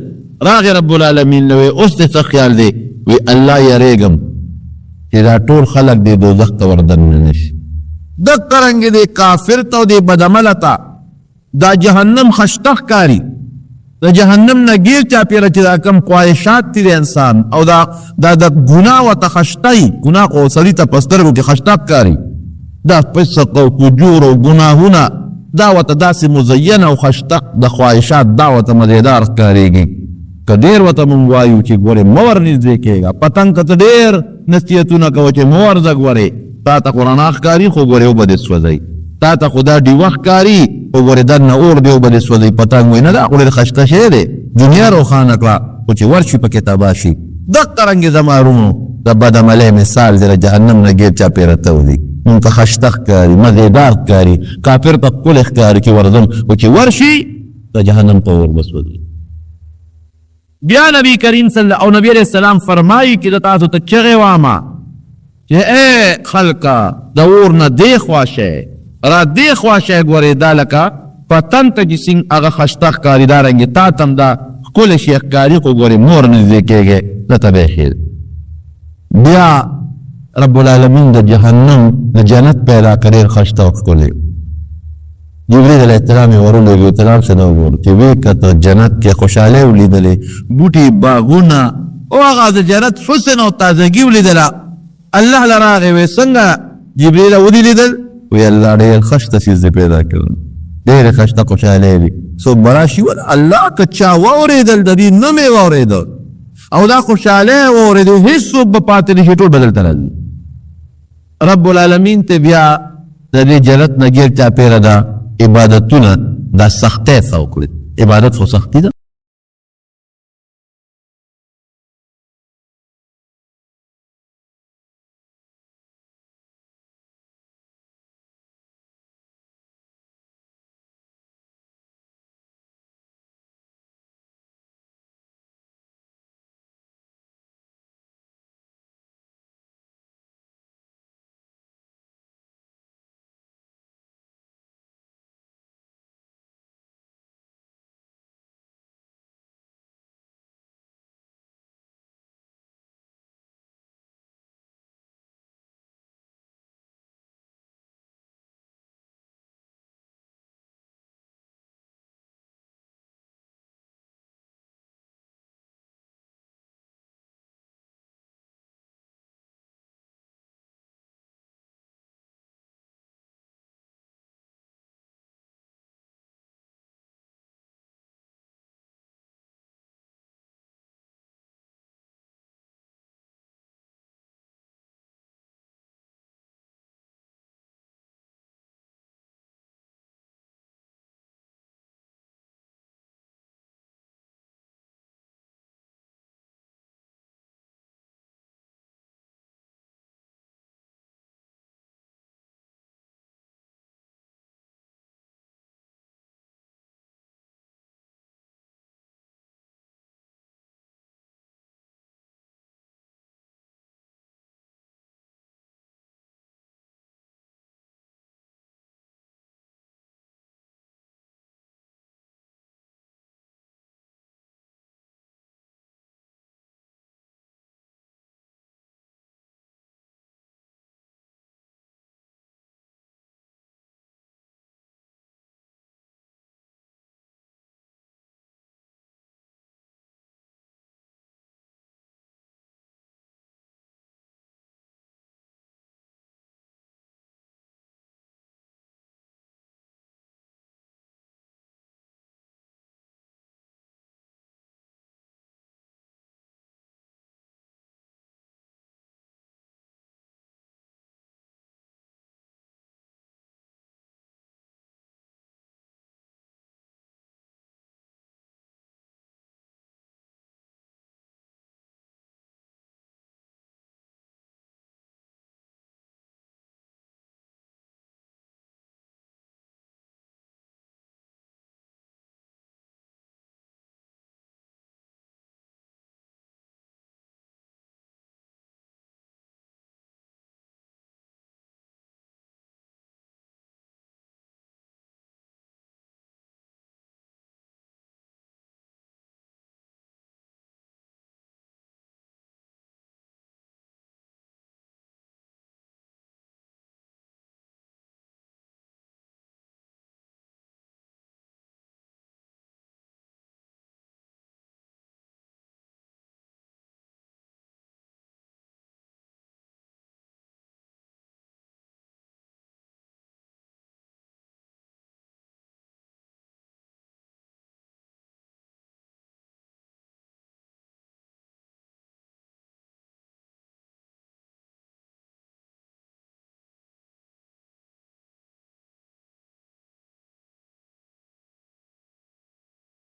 راغی رب العالمین نو اوس دې څه خیال دی وی الله یریږم چې دا ټول خلق دی دوزخ ته وردننه نشي دقه رنګې دی کافر ته او دی بدعمله ته دا جهنم خشته ښکاري د جهنم نه ګیر چاپېره چې دا کم خواهشات دي د انسان او دا د ګناه ورته خشته وي ګناه خو سړي ته په سترګو کې خشته ښکاري دا فسق او فجور او ګناهونه دا ورته داسې مزینه او خشته د خواهشات دا ورته مزیدار ښکارېږي که ډېر ورته مونږ وایو چې ګورې مه ورنږدې کېږه پتنګ که ته ډېر نصیحتونه کوه چې مه ورځه ګورې تا ته خو رڼا ښکاري خو ګورې وبه دې سوځئ تا ته خو دا ډیوه ښکاري خو ګورې دننه اور دی وبه دې سوځئ پتنګ وایي نه دا خو ډېر خشته شی دی دنیا روښانه کړه خو چې ورشي پکې تباه شي دقه رنګې زما وروڼو د بدعملۍ مثال دی د جهنم نه ګیر چاپېره ته ولي مونږ ته خشته ښکاري مزېدار ښکاري کافر ته ښکلی ښکاري چې ورځم خو چې ورشي د جهنم په اور به سوځي بیا نبی کریم صلی او نبی علیہ السلام فرمایي چې د تاسو ته چغې وامه چې ای خلکه د اور نه دې خوا شئ را دې خوا شئ ګورې دا لکه پتن ته چې څنګه هغه خشته ښکاري دارنګې تا ته هم دا ښکلی شی ښکاري خو ګورې مور نږدې کېږې درته به یې ښې بیا رب العالمین د جهنم د جنت پیدا کړی خشته او ښکلی جبریل علیه السلام یې ورولېږي ورته لاړ شه دا وګوره چې ویې کته جنت کې خوشحالۍ ولیدلې بوټي باغونه او هغه د جنت حسن او تازګي ولیدله الله له راغی وی څنګه جبریل ودې لیدل وی الله ډېر خشته څیز پیدا کړل ډېرې خشته خوشحالۍ دي څوک به راشي ول الله که چا واورېدل د دې نه مې واورېدل او دا خوشحالۍ واورېدل هېڅوک به پاتې نه شي ټول به دلته راځي رب العالمین ته بیا د دې جنت نه ګیر چاپېره ده عبادتونه دا سختۍ څه وکړي عبادت خو سختي ده